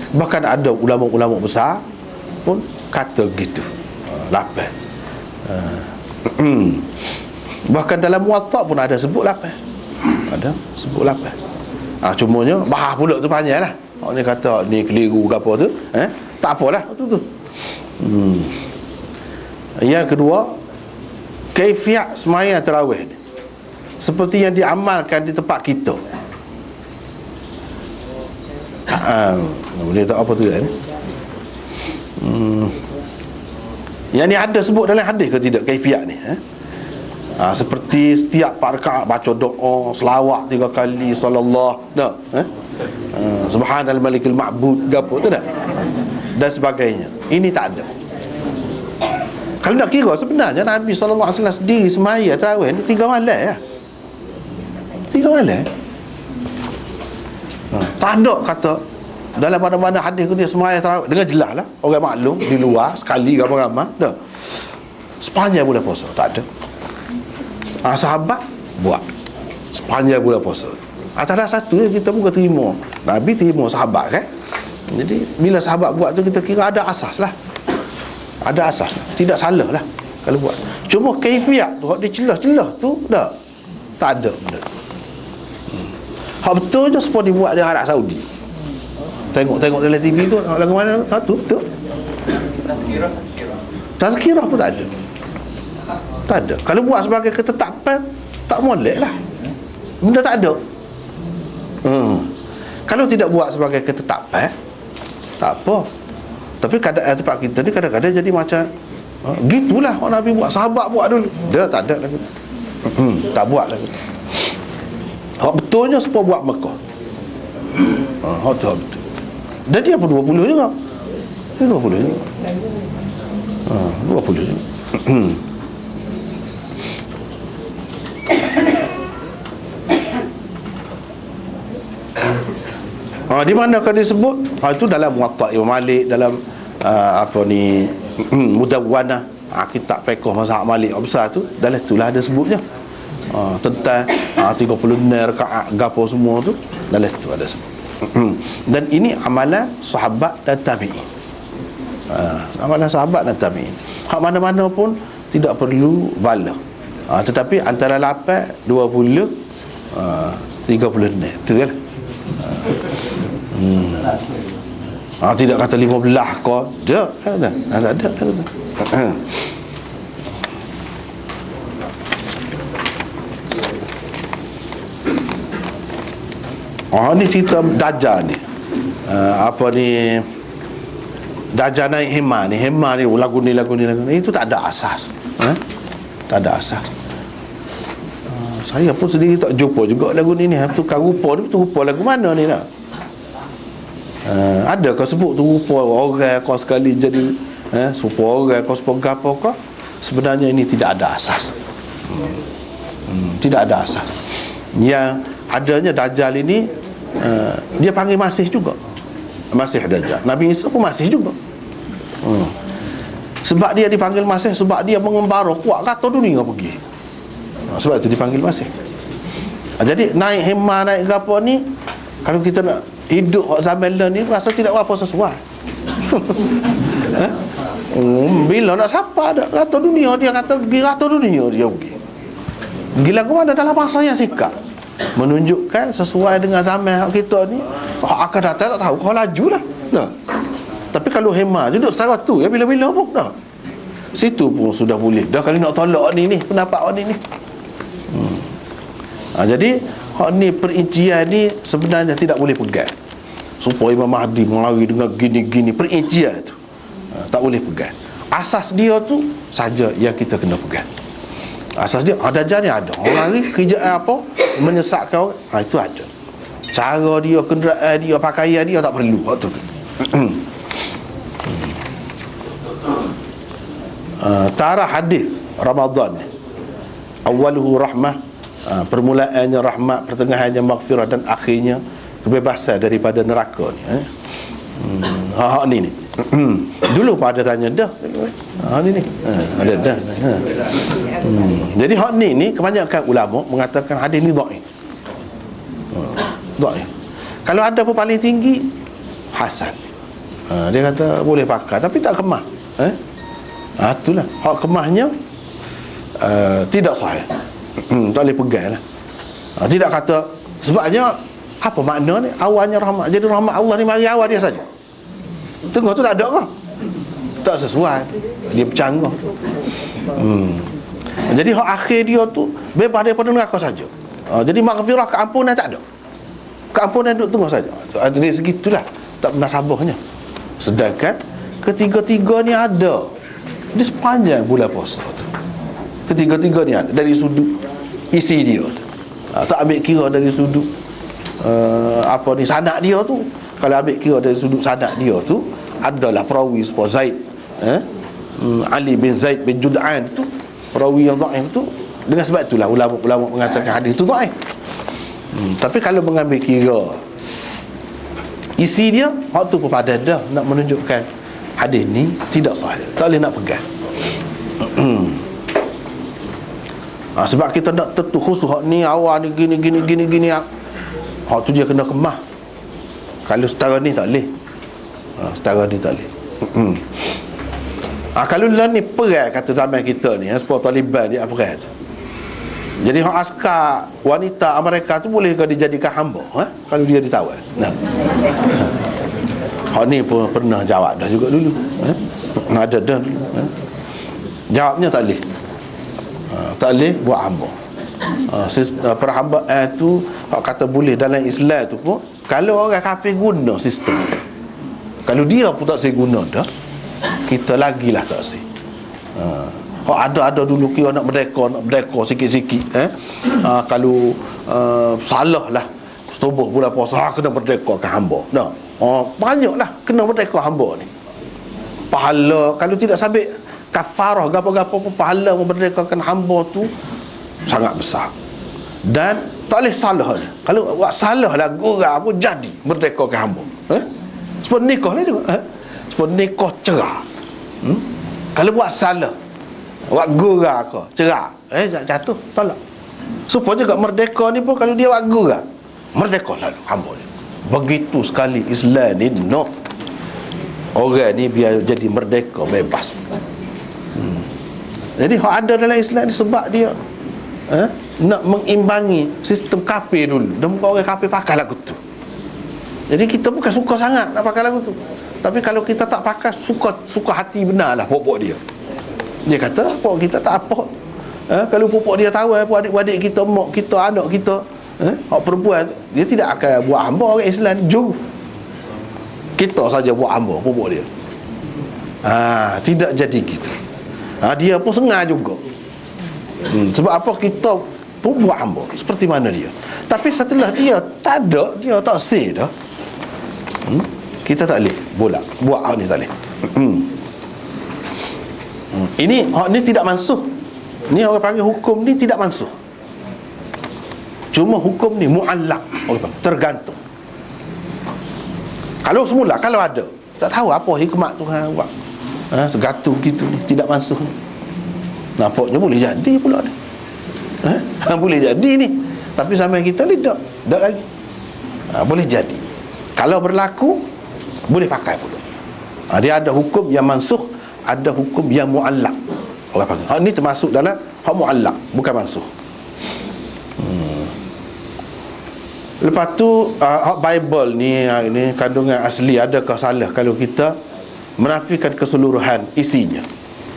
Bahkan ada ulama-ulama besar pun kata gitu, 8. Bahkan dalam Muwatta pun ada sebut 8. Ada sebut 8. Cumanya bahas pula tu panjang lah. Orang ni kata ni keliru ke apa tu, tak apalah tu. Yang kedua, kaifiat sembahyang tarawih ni seperti yang diamalkan di tempat kita. Boleh tak apa tu kan? Yang ni ada sebut dalam hadis ke tidak kaifiat ni? Seperti setiap 4 rakaat baca doa, selawat 3 kali, sallallahu dah, subhanal malikil ma'bud gapo tu dah, dan sebagainya. Ini tak ada. Kalau nak kira sebenarnya Nabi SAW sendiri sembahyang tarawih ni 3 malam ya. 3 malam. Tak ada kata dalam mana-mana hadis dia sembahyang tarawih dengan jelas lah, orang maklum di luar sekali ramai-ramai dah. Sepanjang bulan puasa tak ada. Sahabat buat sepanjang bulan puasa. Tak ada satu kita pun terima. Nabi terima sahabat kan. Jadi bila sahabat buat tu kita kira ada asas lah. Ada asas lah. Tidak salah lah kalau buat. Cuma kaifiat tu hak dia celah-celah tu dah tak ada benda tu. Hak betul je sepuluh dibuat di Arab Saudi. Tengok dalam TV tu lagu mana satu betul. Tazkirah pun tak ada. Tak ada. Kalau buat sebagai ketetapan tak molek lah. Benda tak ada. Kalau tidak buat sebagai ketetapan tak apa. Tapi keadaan tempat kita ni kadang-kadang jadi macam gitulah orang Nabi buat, sahabat buat dulu. Dia tak ada lagi. Tak buat lagi. Hak betulnya sepuluh buat Mekah. Hak tu hak betul. Dan dia pun 20 juga. Dia 20 juga. 20 juga. Di manakah disebut? Itu dalam Muwatta Imam Malik, dalam Mudawwanah, kitab fiqh mazhab Malik besar tu, dalam itulah ada sebutnya. Tentang 36 rakaat gapo semua tu, dalam itu ada sebut. Dan ini amalan sahabat dan tabi'in. Amalan sahabat dan tabi'in. Hak mana-mana pun tidak perlu bala. Tetapi antara 8, 20, 36 tu kan. Tidak kata 15 kau. Dia tak ada. Ni cerita Dajjal ni. Dajjal naik hema ni lagu ni itu tak ada asas. Tak ada asas. Saya pun sendiri tak jumpa juga lagu ni. Tukar rupa ni, tu rupa lagu mana ni nak? Ada kau sebut tu rupa orang kau sekali jadi serupa orang kau serupa gapo kau? Sebenarnya ini tidak ada asas. Tidak ada asas. Yang adanya Dajjal ini dia panggil Masih juga. Masih Dajjal. Nabi Isa pun Masih juga. Sebab dia dipanggil Masih, sebab dia mengembara kuat kata dunia pergi. Sebab itu dipanggil Masih. Jadi naik hema, naik gapo ni, kalau kita nak hidup zaman ni rasa tidak apa sesuai. Bila nak siapa dah rata dunia, dia kata pergi rata dunia dia pergi. Gila ke mana dalam bahasa yang sikap menunjukkan sesuai dengan zaman kita ni. Akan datang tak tahu kau laju lah. Tapi kalau hema duduk setara tu ya, bila-bila pun dah. Situ pun sudah boleh. Dah kali nak tolak ni pendapat orang ni. Jadi hak ni perincian ni sebenarnya tidak boleh pegang. supaya Imam Mahdi mari dengan gini-gini perincian tu. Tak boleh pegang. Asas dia tu saja yang kita kena pegang. Asas dia Dajjal ni ada. Orang lari kerjaan apa menyesatkan orang, itu ada. Cara dia, kenderaan dia, pakaian dia tak perlu. Waktu tu tarah hadis Ramadan, awaluhu rahmah, permulaannya rahmat, pertengahannya maghfirah, dan akhirnya kebebasan daripada neraka ni. Ni dulu pada tanya dah. Ni ada dah. Jadi hak ni kebanyakan ulama mengatakan hadis ni dhaif. Dhaif. Kalau ada pun paling tinggi hasan. Dia kata boleh pakai tapi tak kemah. Itulah hak kemahnya tidak sahih. Tak boleh pegang lah. Tidak kata, sebabnya apa makna ni? Awalnya rahmat, jadi rahmat Allah ni mari awal dia saja. Tengok tu tak ada ke? Tak sesuai. Dia bercanggah. Jadi hak akhir dia tu bebas daripada neraka saja. Jadi maghfirah, keampunan tak ada. Keampunan duduk tengok saja. Dari segitulah tak pernah sabahnya. Sedangkan ketiga-tiga ni ada di sepanjang bulan puasa tu. Ketiga-tiga ni ada dari sudut isi dia tu. Tak ambil kira dari sudut sanad dia tu. Kalau ambil kira dari sudut sanad dia tu, adalah perawi seperti Zaid, Ali bin Zaid bin Jud'an tu, perawi yang dhaif tu. Dengan sebab itulah ulama-ulama mengatakan hadis tu dhaif. Tapi kalau mengambil kira isi dia, waktu pun padan dah nak menunjukkan hadis ni tidak sahih, tak boleh nak pegang. Sebab kita nak tentu khusus hak ni awal ni gini hak tu dia kena kemah. Kalau setara ni tak boleh. Setara ni tak boleh. Kalau lah ni perang kata zaman kita ni, seperti Taliban dia perang tu. Jadi hak askar wanita Amerika tu boleh ke dijadikan hamba kalau dia ditawar. Hak ni pun pernah jawab dah juga dulu. Ada dah. Jawabnya tak boleh. Tak boleh buat hamba. Perhambaan tu hak kata boleh dalam Islam tu pun kalau orang kafir guna sistem. Kalau dia pun tak saya guna dah, kita lagilah tak saya. Ada dulu kira nak merdeka sikit-sikit. Kalau salah lah setubuh bulan puasa kena merdekakan hamba. Nah, banyaklah kena merdeka hamba ni. Pahala kalau tidak sabit kafarah gapo-gapo pun pahala memerdekakan hamba tu sangat besar. Dan tak boleh salah ni. Kalau buat salah lah gurau pun jadi merdekakan hamba. Seperti nikah ni juga. Seperti nikah cerah. Kalau buat salah, buat gurau ke cerah, jatuh tolak. Supaya juga merdeka ni pun kalau dia buat gurau, merdeka lalu hamba ni. Begitu sekali Islam ni orang ni biar jadi merdeka, bebas. Jadi hak ada dalam Islam ni sebab dia nak mengimbangi sistem kafir dulu. Dan bukan orang kafir pakai lagu tu. Jadi kita bukan suka sangat nak pakai lagu tu. Tapi kalau kita tak pakai, suka hati benar lah pokok dia. Dia kata pokok kita tak apa. Kalau pokok dia tahu adik-adik kita, mak kita, anak kita, hak perempuan, dia tidak akan buat hamba orang Islam jauh. Kita saja buat hamba pokok dia. Tidak jadi kita. Dia pun sengah juga. Sebab apa kita pun buat hamba seperti mana dia. Tapi setelah dia tak ada, dia tak say dah, kita tak boleh buat hak ni tak boleh. Ini hak ni tidak mansuh. Ni orang panggil hukum ni tidak mansuh. Cuma hukum ni mu'allaq, tergantung. Kalau semula kalau ada, tak tahu apa hikmat Tuhan buat. Segatul gitu ni, tidak mansuh ni. Nampaknya boleh jadi pula ni. Boleh jadi ni. Tapi sampai kita ni tak lagi. Boleh jadi. Kalau berlaku, boleh pakai pula. Dia ada hukum yang mansuh, ada hukum yang mu'allaq. Orang panggil. Hak ni termasuk dalam hak mu'allaq, bukan mansuh. Lepas tu hak Bible ni kandungan asli, adakah salah kalau kita menafikan keseluruhan isinya?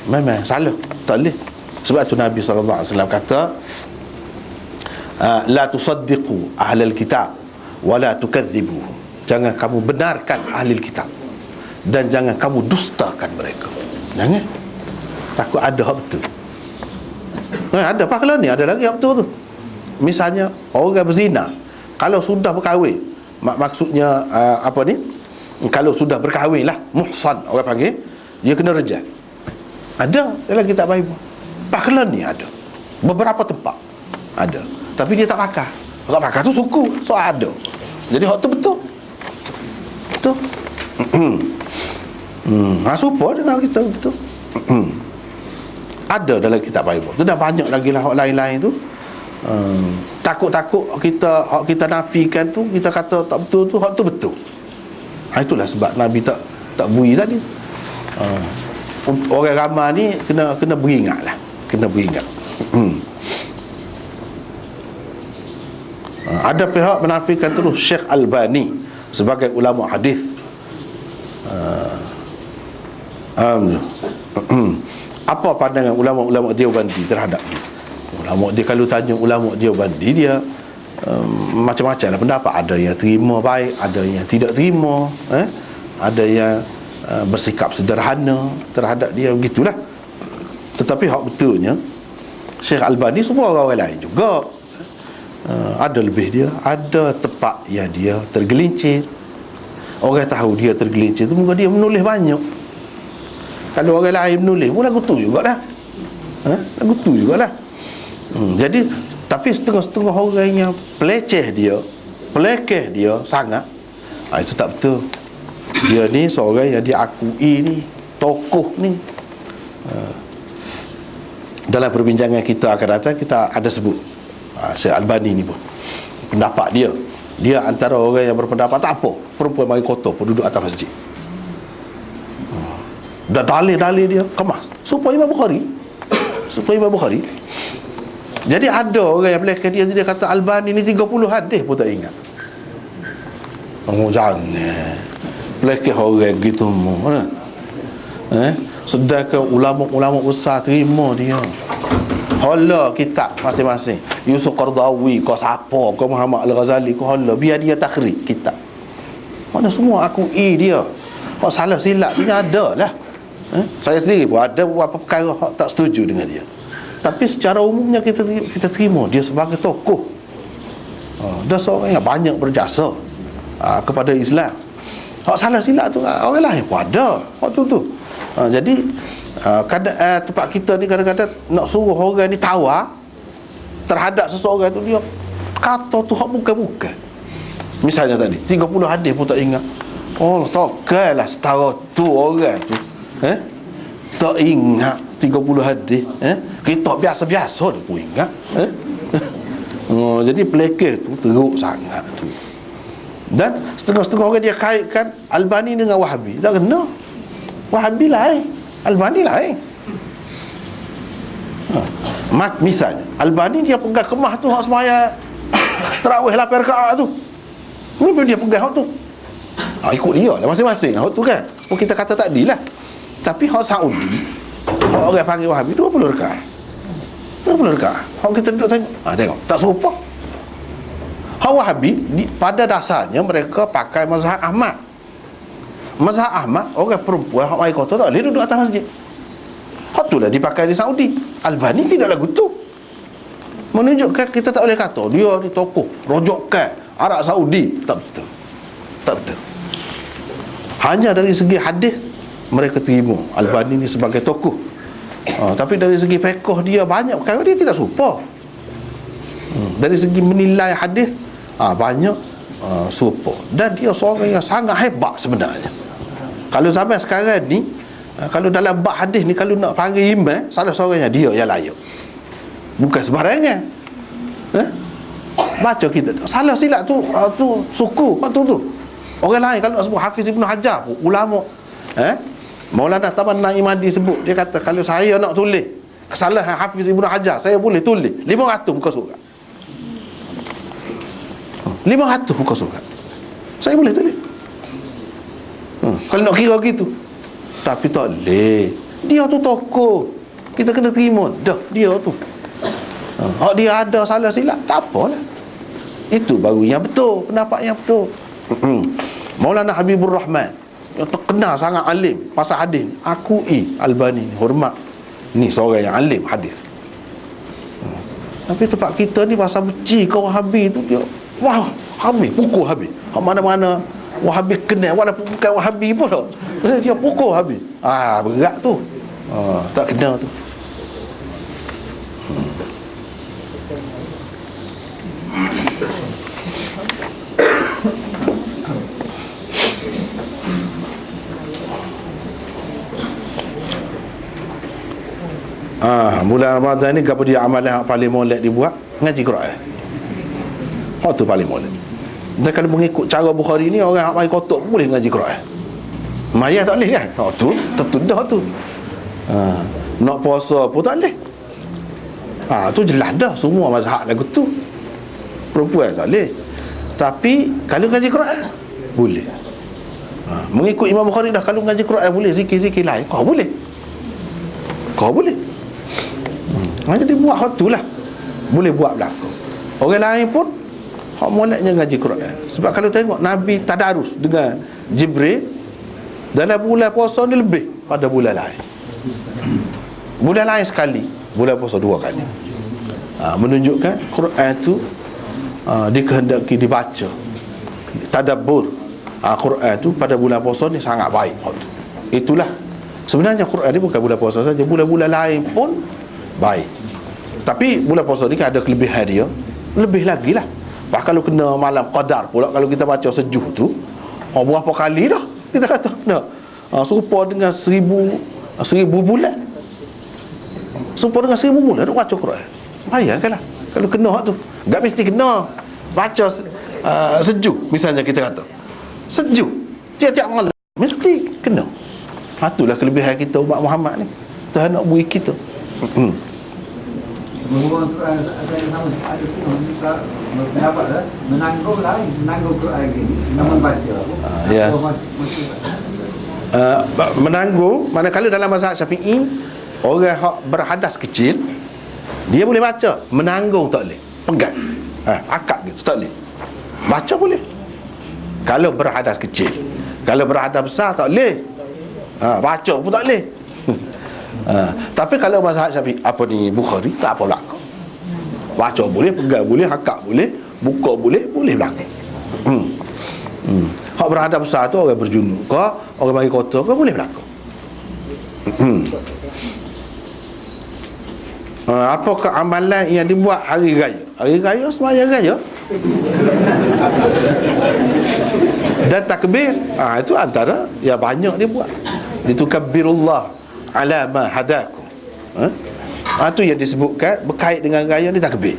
Memang salah, tak boleh. Sebab tu Nabi SAW kata, la tusaddiqu ahlal kitab wa la tukadzibuhum. jangan kamu benarkan ahli kitab, dan jangan kamu dustakan mereka. Jangan. Takut ada hak betul. Ada apa kalau ni? Ada lagi hak betul tu. Misalnya orang berzina, kalau sudah berkahwin, maksudnya apa ni? Kalau sudah berkahwin lah, muhsan orang panggil, dia kena rejam. Ada dalam kitab Bible. Pakaian ni ada. Beberapa tempat ada. Tapi dia tak pakai. Tak pakai tu suku. So ada. Jadi hak tu betul. Betul. Serupa dengan kita betul. Ada dalam kitab Bible. Tu dah banyak lagi lah hak lain-lain tu. Takut-takut hak kita nafikan tu, kita kata tak betul tu, hak tu betul. Itulah sebab Nabi tak bui tadi. Orang ramai ni kena beringat lah. Kena beringat. Ada pihak menafikan terus Syekh Albani sebagai ulama hadis. Apa pandangan ulama-ulama Deobandi terhadap dia? Ulama dia, kalau tanya ulama Deobandi, dia macam-macam lah pendapat. Ada yang terima baik, ada yang tidak terima, ada yang bersikap sederhana terhadap dia, begitulah. Tetapi hak betulnya Syekh Albani semua orang lain juga. Ada lebih dia, ada tempat yang dia tergelincir. Orang tahu dia tergelincir tu mungkin dia menulis banyak. Kalau orang lain menulis pun lagu tu jugalah. Lagu tu jugalah. Jadi tapi setengah-setengah orang yang pelekeh dia sangat, itu tak betul. Dia ni seorang yang diakui ni, tokoh ni. Dalam perbincangan kita akan datang, kita ada sebut Syekh Albani ni pun, pendapat dia antara orang yang berpendapat tak apa perempuan mari kotor pun duduk atas masjid. Dan dalil-dalil dia kemas supaya Imam Bukhari. Jadi ada orang yang belakang dia kata Albani ni 30 hadis pun tak ingat. Jangan belakang orang gitu mana? Sedangkan ulama-ulama besar terima dia. Hala kitab masing-masing, Yusuf Qardawi ke siapa ke Muhammad Al-Ghazali ke hala, biar dia takhrij kitab. Mana semua akui dia. Hak salah silap punya ada lah. Saya sendiri pun ada beberapa perkara hak tak setuju dengan dia. Tapi secara umumnya kita terima dia sebagai tokoh. Dia seorang yang banyak berjasa kepada Islam. Hak salah silap tu orang lain pun ada. Hak tu. Jadi tempat kita ni kadang-kadang nak suruh orang ni tawar terhadap seseorang tu, dia kata tu hak bukan. Misalnya tadi 30 hadis pun tak ingat. Oh, takkanlah setara tu orang tu tak ingat 30 hadis. Kita biasa-biasa dia pun ingat. Jadi pelekeh tu teruk sangat tu. Dan setengah-setengah orang dia kaitkan Albani dengan Wahabi. Tak kena. Wahabi lain, Albani lain. Misalnya Albani dia pegang kemah tu hak semaya tarawih 8 rakaat tu. Kenapa dia pegang hak tu? Ikut dia lah masing-masing hak tu kan. Seperti kita kata tadi lah. Tapi hak Saudi, hak orang panggil Wahabi 20 rakaat. 20 rakaat. Hak kita duduk tengok. Tengok, tak serupa. Hak Wahabi pada dasarnya mereka pakai mazhab Ahmad. Mazhab Ahmad, orang perempuan hak mai kota tak boleh duduk atas masjid. Hak tu lah dipakai di Saudi. Albani tidak lagu tu. Menunjukkan kita tak boleh kata dia ni tokoh rojokan Arab Saudi. Tak betul. Tak betul. Hanya dari segi hadis mereka terima Albani ni sebagai tokoh. Tapi dari segi fiqh dia banyak perkara dia tidak serupa. Dari segi menilai hadis banyak serupa. Dan dia seorang yang sangat hebat sebenarnya. Kalau zaman sekarang ni, kalau dalam bab hadis ni, kalau nak panggil imam, salah seorangnya dia yang layak. Bukan sembarangan. Baca kita salah silap tu suku tu. Orang lain kalau nak sebut Hafiz Ibn Hajar pun, ulama Maulana Tamanna Imadi sebut, dia kata kalau saya nak tulis kesalahan Hafiz Ibn Hajar, saya boleh tulis 500 muka surat. 500 muka surat saya boleh tulis. Kalau nak kira gitu. Tapi tak boleh. Dia tu tokoh, kita kena terima dah dia tu. Dia ada salah silap, tak apalah. Itu baru yang betul, pendapat yang betul. Maulana Habibur Rahman yang terkenal sangat alim pasal hadis, akui Albani, hormat. Ni seorang yang alim hadis. Tapi tempat kita ni pasal benci kau Wahabi tu, dia wah, habis, pukul habis. Mana-mana Wahabi kenal, walaupun bukan Wahabi pun tak, dia pukul habis. Berat tu. Tak kena tu. Bulan Ramadan ni apa dia amalan yang paling molek dibuat? Ngaji Quran. Hak tu paling molek. Dan kalau mengikut cara Bukhari ni, orang yang mai kotak pun boleh ngaji Quran. Maya tak boleh kan? Hak tu tertudah tu. Nak puasa pun tak boleh. Tu jelas dah semua mazhab lagu tu. Perempuan tak boleh. Tapi kalau ngaji Quran boleh. Mengikut Imam Bukhari dah, kalau ngaji Quran boleh, zikir-zikir lain kau boleh. Kau boleh. Jadi buat hak tu lah. Boleh buat belakang. Orang lain pun hak moleknya ngaji Quran. Sebab kalau tengok Nabi tadarus dengan Jibril dalam bulan puasa ni lebih pada bulan lain. Bulan lain sekali, bulan puasa 2 kali. Menunjukkan Quran tu dikehendaki dibaca, tadabbur. Quran tu pada bulan puasa ni sangat baik. Itulah sebenarnya Quran ni bukan bulan puasa saja, bulan-bulan lain pun baik. Tapi bulan puasa ni kan ada kelebihan dia, lebih lagi lah. Bahkan kalau kena malam qadar pula, kalau kita baca sejuh tu, berapa kali dah kita kata kena. Serupa dengan 1000 bulan. Serupa dengan 1000 bulan nak baca Quran. Bayangkanlah kalau kena hak tu. Tak mesti kena baca sejuh, misalnya kita kata sejuh tiap-tiap malam mesti kena. Itulah kelebihan kita umat Muhammad ni. Tuhan nak beri kita. Menanggung Quran gini, namun baca. Ya. Menanggung, manakala dalam mazhab Syafi'i, orang hak berhadas kecil dia boleh baca, menanggung tak boleh. Pegang. Akak gitu tak boleh. Baca boleh. Kalau berhadas kecil. Kalau berhadas besar tak boleh. Baca pun tak boleh. Tapi kalau mazhab Syafi'i, Bukhari, tak apa lah. Baca boleh, pegang boleh, hakak boleh, buka boleh, boleh belakang. Hak berhadap besar tu orang berjunuk ke, orang bagi kota ke, boleh belakang. Apakah amalan yang dibuat hari raya? Hari raya sembahyang raya dan takbir. Itu antara yang banyak dia buat. Ditukabbirullah ala ma hadakum. Itu yang disebutkan berkait dengan raya ni takbir.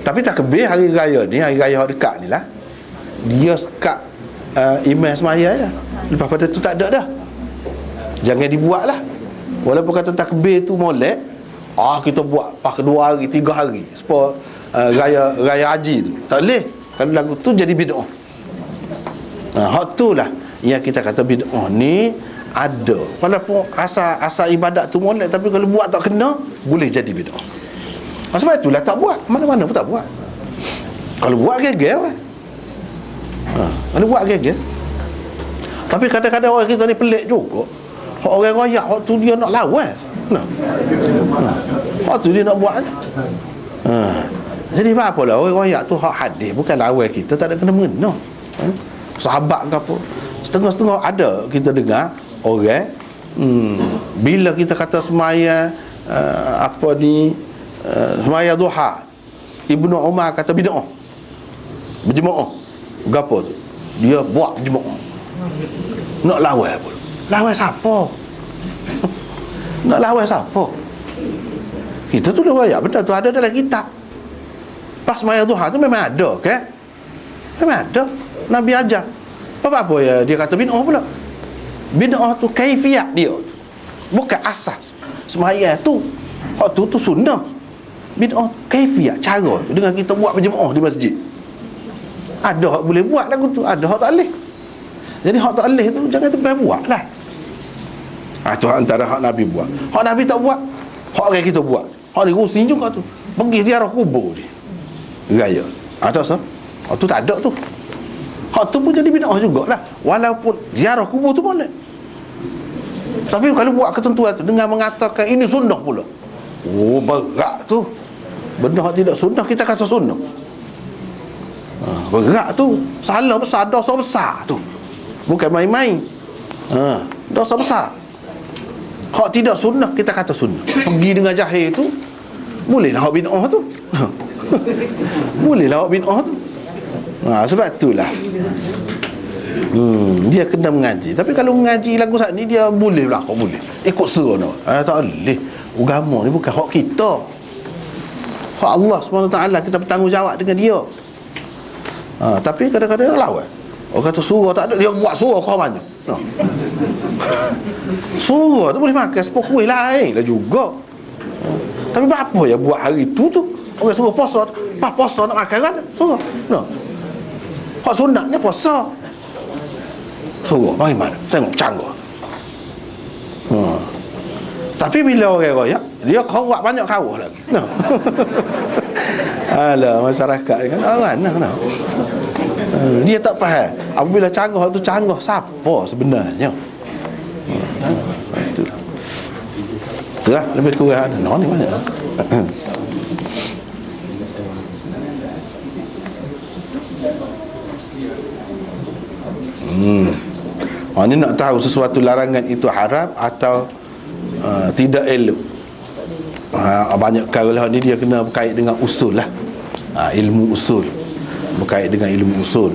Tapi takbir hari raya ni, hari raya dekat ni lah, dia sekat imam semaya je. Lepas pada tu tak ada dah. Jangan dibuat lah. Walaupun kata takbir tu molek, kita buat pas 2 hari, 3 hari supaya raya haji tu tak boleh. Kalau lagu tu jadi bid'ah. Hak tu lah yang kita kata bid'ah ni ada. Walaupun asal ibadat tu molek, tapi kalau buat tak kena, boleh jadi bid'ah. Sebab itulah tak buat. Mana-mana pun tak buat. Kalau buat geger lah. Kalau buat geger. Tapi kadang-kadang orang kita ni pelik juga. Orang royak, hak tu dia nak lawan. Hak tu dia nak buat. Jadi apa lah, orang royak tu hak hadis, bukan lawan kita, tak ada kena-mengena. Sahabat ke apa, setengah-setengah ada kita dengar orang bila kita kata semaya semaya duha, Ibnu Umar kata bid'ah, berjemaah gapo tu, dia buat berjemaah, nak lawan pun. Lawan siapa? Nak lawan siapa? Kita tu dah royak, benda tu ada dalam kitab. Pas semaya duha tu memang ada kan? Memang ada. Nabi ajar. Apa ya dia kata bid'ah pula. Bid'ah tu kaifiat dia tu, bukan asas sembahyang tu. Hak tu sunnah. Bid'ah kaifiat, cara tu dengan kita buat berjemaah di masjid. Ada hak boleh buat lagu tu, ada hak tak boleh. Jadi hak tak boleh tu jangan terus buat lah. Itu antara hak Nabi buat. Hak Nabi tak buat, hak orang kita buat. Hak ni rusing juga tu. Pergi ziarah kubur dia raya. Tak sah. Hak tu tak ada tu. Hak tu pun jadi bid'ah jugalah. Walaupun ziarah kubur tu boleh. Tapi kalau buat ketentuan tu dengan mengatakan ini sunnah pula, oh berat tu. Benda hak tidak sunnah kita kata sunnah. Berat tu. Salah besar, dosa besar tu. Bukan main-main. Dosa besar. Hak tidak sunnah kita kata sunnah. Pergi dengan jahil tu bolehlah hak bid'ah tu. Bolehlah hak bid'ah tu. Sebab itulah dia kena mengaji. Tapi kalau mengaji lagu saat ni dia boleh lah, kau boleh ikut seronok. Tak boleh. Agama ni bukan hak kita, hak Allah SWT. Kita bertanggungjawab dengan dia. Tapi kadang-kadang dia lawan. Orang kata surah tak ada, dia buat surah kau banyak. Surah tu boleh makan sepuluh kuih lain lah juga. Tapi apa yang buat hari tu orang suruh puasa, pas puasa nak makan kan surah. Hak sunatnya puasa. Surah mari mana tengok canggah. Tapi bila orang royak, dia khawat banyak kawah lagi. Alah, masyarakat ni kan mana. Dia tak faham. Apabila canggah tu canggah siapa sebenarnya? Itulah lebih kurang ada. Ni banyak. Ni nak tahu sesuatu larangan itu haram atau tidak elok. Banyak perkara ni dia kena berkait dengan usul lah. Ilmu usul, berkait dengan ilmu usul.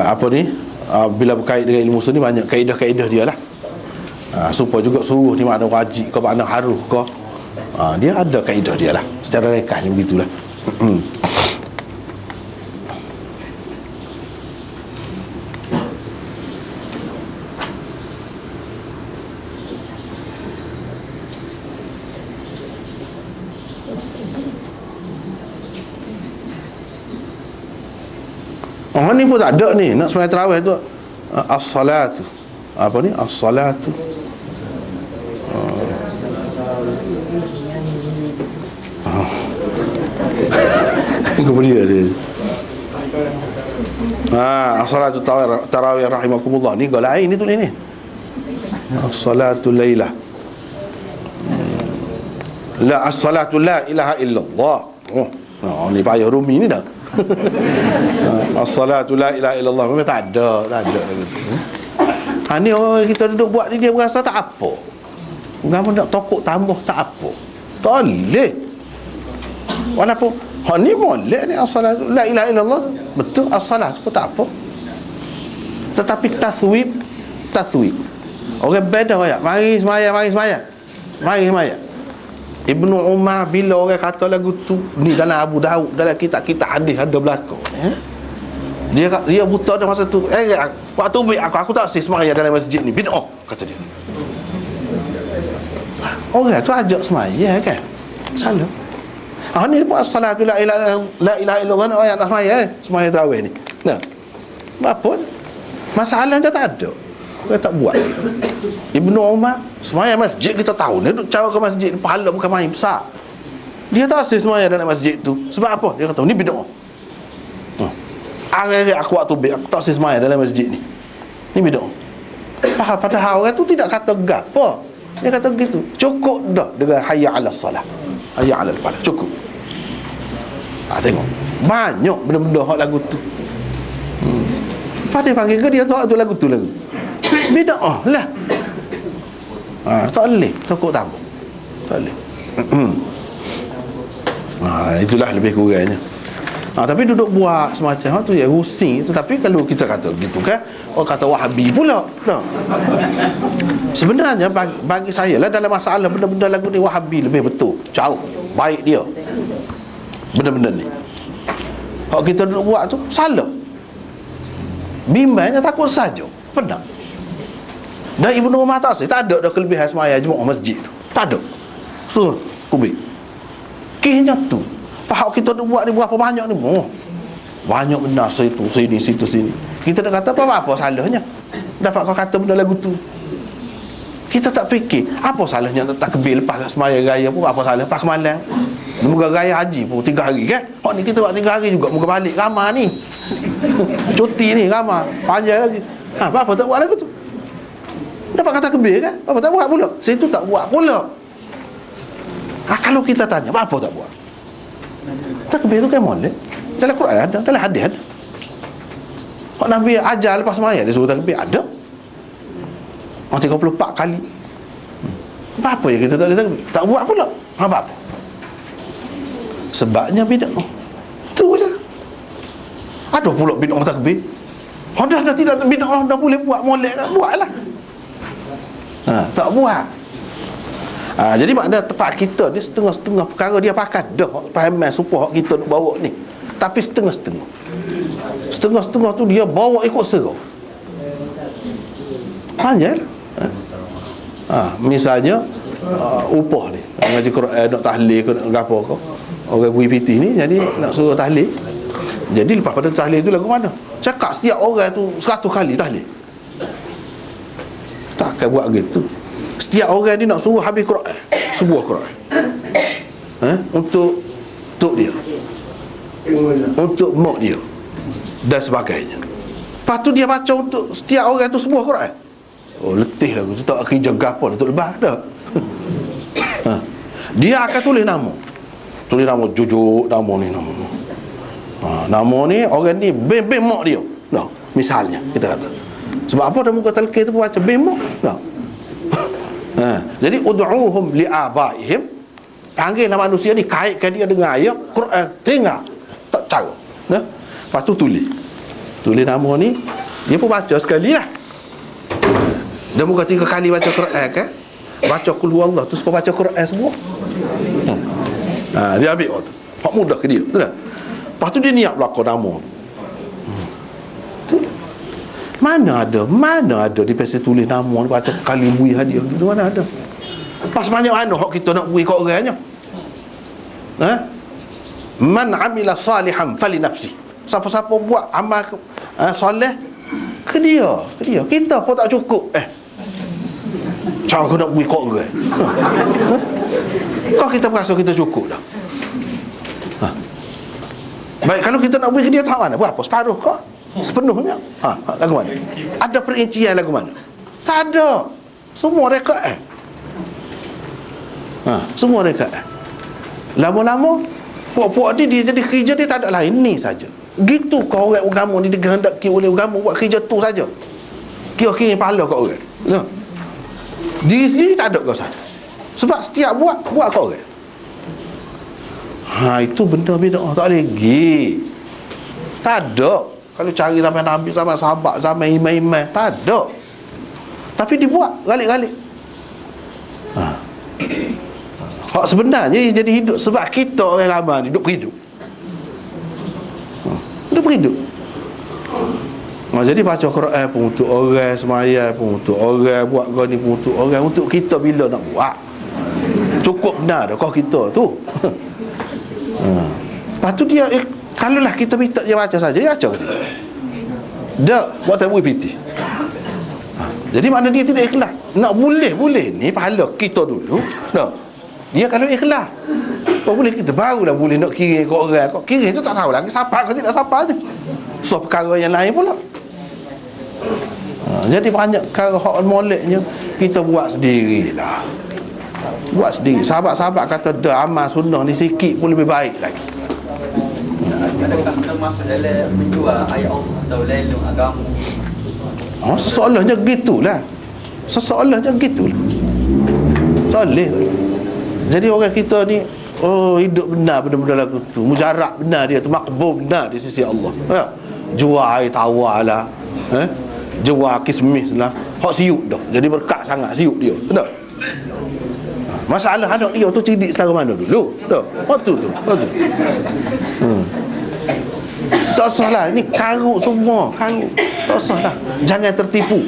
Apa ni, bila berkait dengan ilmu usul ni banyak kaedah-kaedah dia lah. Supaya juga suruh ni makna wajib ke makna haruh ke, dia ada kaedah dia lah. Secara rekahnya begitulah. Ni pun tak ada ni. Nak sembahyang tarawih tu as-salatu. Apa ni? As-salatu. Kemudian dia. As-salatu tarawih rahimakumullah. Ni gol lain ni tulis ni. As-salatu lailah. La as-salatu la ilaha illallah. Ni payah Rumi ni dah. As-salatu la ilaha illallah. Memang tak ada ni orang kita duduk buat ni, dia berasa tak apa. Kamu nak tokok tambah tak apa. Tak boleh. Walaupun ni boleh ni as-salatu la ilaha illallah. Betul, as-salatu pun tak apa. Tetapi taswib orang beda ya. Mari semaya. Ibnu Umar bila orang kata lagu tu ni dalam Abu Daud, dalam kitab-kitab hadis ada berlaku. Dia buta dah masa tu. Waktu aku tak semaya dalam masjid ni. Bid'ah kata dia. Orang tu ajak semaya kan. Salah. Ni pun as-salatu la ilaha illallah ayat semaya semaya tarawih ni. Apa? Masalahnya tak ada. Orang tak buat. Ibnu Umar semaya masjid, kita tahu ni cara ke masjid, pahala bukan main besar. Dia tak asyik semaya dalam masjid tu. Sebab apa? Dia kata ni bid'ah. Hari-hari aku waktu aku tak asyik semaya dalam masjid ni. Ni bid'ah. Padahal orang tu tidak kata gapo. Dia kata begitu. Cukup dah dengan hayya 'alas salah. Hayya 'alal falah. Cukup. Tengok. Banyak benda-benda hak lagu tu. Pada panggil ke dia tu lagu tu lagu. Bid'ah lah. Tak boleh tokok tambah. Tak boleh. Itulah lebih kurangnya. Tapi duduk buat semacam tu ya rusing itu. Tapi kalau kita kata gitu kan, orang kata Wahabi pula. Sebenarnya bagi saya lah, dalam masalah benda-benda lagu ni Wahabi lebih betul, jauh baik dia. Benda-benda ni kalau kita duduk buat tu salah. Bimbangnya takut saja. Benar. Dan Ibnu Umar tak ada dah kelebihan semaya jemaah masjid tu. Tak ada. So, kubik. Kihnya tu. Pahak kita buat ni berapa banyak ni? Banyak benda situ sini. Kita nak kata apa salahnya? Dapat kau kata benda lagu tu. Kita tak fikir apa salahnya tak takbir lepas semaya raya pun, apa salah pas kemalan. Muka raya haji pun 3 hari kan. Hak ni kita buat 3 hari juga. Muka balik ramah ni. Cuti ni ramah. Panjang lagi. Apa tak buat lagu tu? Dapat kata kebir kan? Apa tak buat pula? Situ tak buat pula. Kalau kita tanya, apa tak buat? Takbir tu kan molek. Dalam Quran ada, dalam hadis ada. Hak Nabi ajar lepas sembahyang dia suruh takbir ada. 34 kali. Apa yang kita tak boleh takbir? Tak buat pula. Apa? Sebabnya bid'ah. Tu je. Ada pula bid'ah takbir. Dah tidak bid'ah dah boleh buat molek kan? Buatlah. Tak buat. Jadi makna tempat kita ni setengah-setengah perkara dia pakat dah pahaman supaya kita nak bawa ni. Tapi setengah-setengah. Setengah-setengah tu dia bawa ikut serau. Panjang. Misalnya upah ni ngaji Quran nak tahlil ke nak apa ke, orang VPT ni jadi nak suruh tahlil. Jadi lepas pada tahlil tu lagu mana? Cakap setiap orang tu 100 kali tahlil. Takkan buat gitu. Setiap orang ni nak suruh habis Quran, sebuah Quran. Untuk dia, untuk mak dia dan sebagainya. Lepas tu dia baca untuk setiap orang tu sebuah Quran. Letih lah tu, tak kerja gapo untuk lebah dah. Dia akan tulis nama. Tulis nama jujur, nama ni nama. Nama ni orang ni bem mak dia. Nah, misalnya kita kata. Sebab apa dah muka talqin tu baca bem mak? Nah. Jadi ud'uhum li'abaihim, panggillah manusia ni, kaitkan dia dengan ayat Quran, tinggal tak cara. Nah, lepas tu tulis nama ni, dia pun baca sekali lah. Dia muka 3 kali baca Quran kan, baca qul huwallah tu sebab baca Quran semua. Dia ambil tu, hak mudah ke dia, betul tak? Lepas tu dia niat belakang nama. Mana ada di PC tulis nama ni baca sekali bui hadiah. Di mana ada? Pas banyak mana hak kita nak bui kat orangnya. Man amila salihan fali nafsi. Siapa-siapa buat amal soleh ke dia. Kita pun tak cukup. Cara kau nak bui kat orang. Kau kita merasa kita cukup dah. Baik, kalau kita nak bui ke dia tak mana? Berapa? Separuh kau? Sepenuhnya. Lagu mana? Ada perincian lagu mana? Tak ada. Semua rekaan. Semua rekaan. Lama-lama puak-puak ni dia jadi kerja dia tak ada lain ni saja. Gitu kau orang agama ni digehendaki oleh agama buat kerja tu saja. Kira-kira pahala kau orang. Diri sendiri tak ada kau saja. Sebab setiap buat kau orang. Itu benda bid'ah tak boleh pergi. Tak ada. Kalau cari zaman Nabi, zaman sahabat, zaman imam-imam, tak ada. Tapi dibuat galik-galik. Hak sebenarnya jadi hidup sebab kita orang lama ni duk hidup. Jadi baca Quran pun untuk orang, semayang pun untuk orang, buat gini pun untuk orang, untuk kita bila nak buat. Cukup benar dah kau kita tu. Lepas tu dia kalaulah kita minta dia baca saja, dia baca ke tidak? Tak, buat tak boleh piti. Jadi makna dia tidak ikhlas. Nak boleh ni pahala kita dulu. Tak. Dia kalau ikhlas, kau boleh kita barulah boleh nak kirim ke orang. Kau kirim tu tak tahu lagi siapa ke tidak siapa je. So perkara yang lain pula. Jadi banyak perkara hak moleknya kita buat sendirilah. Buat sendiri. Sahabat-sahabat kata dah amal sunnah ni sikit pun lebih baik lagi. Adakah termasuk dalam menjual ayat Allah atau lelong agama? Sesoalahnya gitulah. Sesoalahnya gitulah. Soleh. Jadi orang kita ni hidup benar benda-benda lagu tu, mujarab benar dia tu, makbul benar di sisi Allah. Jual air tawar lah, jual kismis lah, hak siuk dah. Jadi berkat sangat siuk dia. Betul? Masalah anak dia tu cidik setara mana dulu? Dah. Waktu tu. Tak salah, ni karut semua, karut. Tak salah. Jangan tertipu.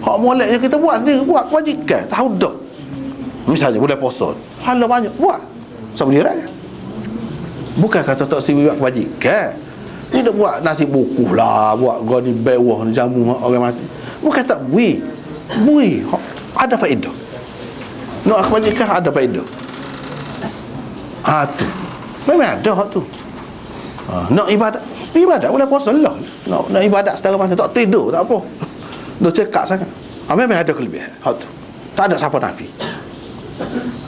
Hak molek yang kita buat sendiri, buat kewajikan, tahu dah. Misalnya bulan puasa, hala banyak buat. Siapa dia raya? Bukan kata tak siwi buat kewajikan. Ni dah buat nasi buku lah, buat gani bewah jamu orang mati. Bukan tak bui. Ada faedah. Nak kewajikan ada faedah. Tu Memang ada hak tu. Nak ibadat boleh puasa lah. Nak ibadat setara mana, tak tidur tak apa. Dah cekak sangat. Memang ada kelebihan hak tu. Tak ada siapa nafi.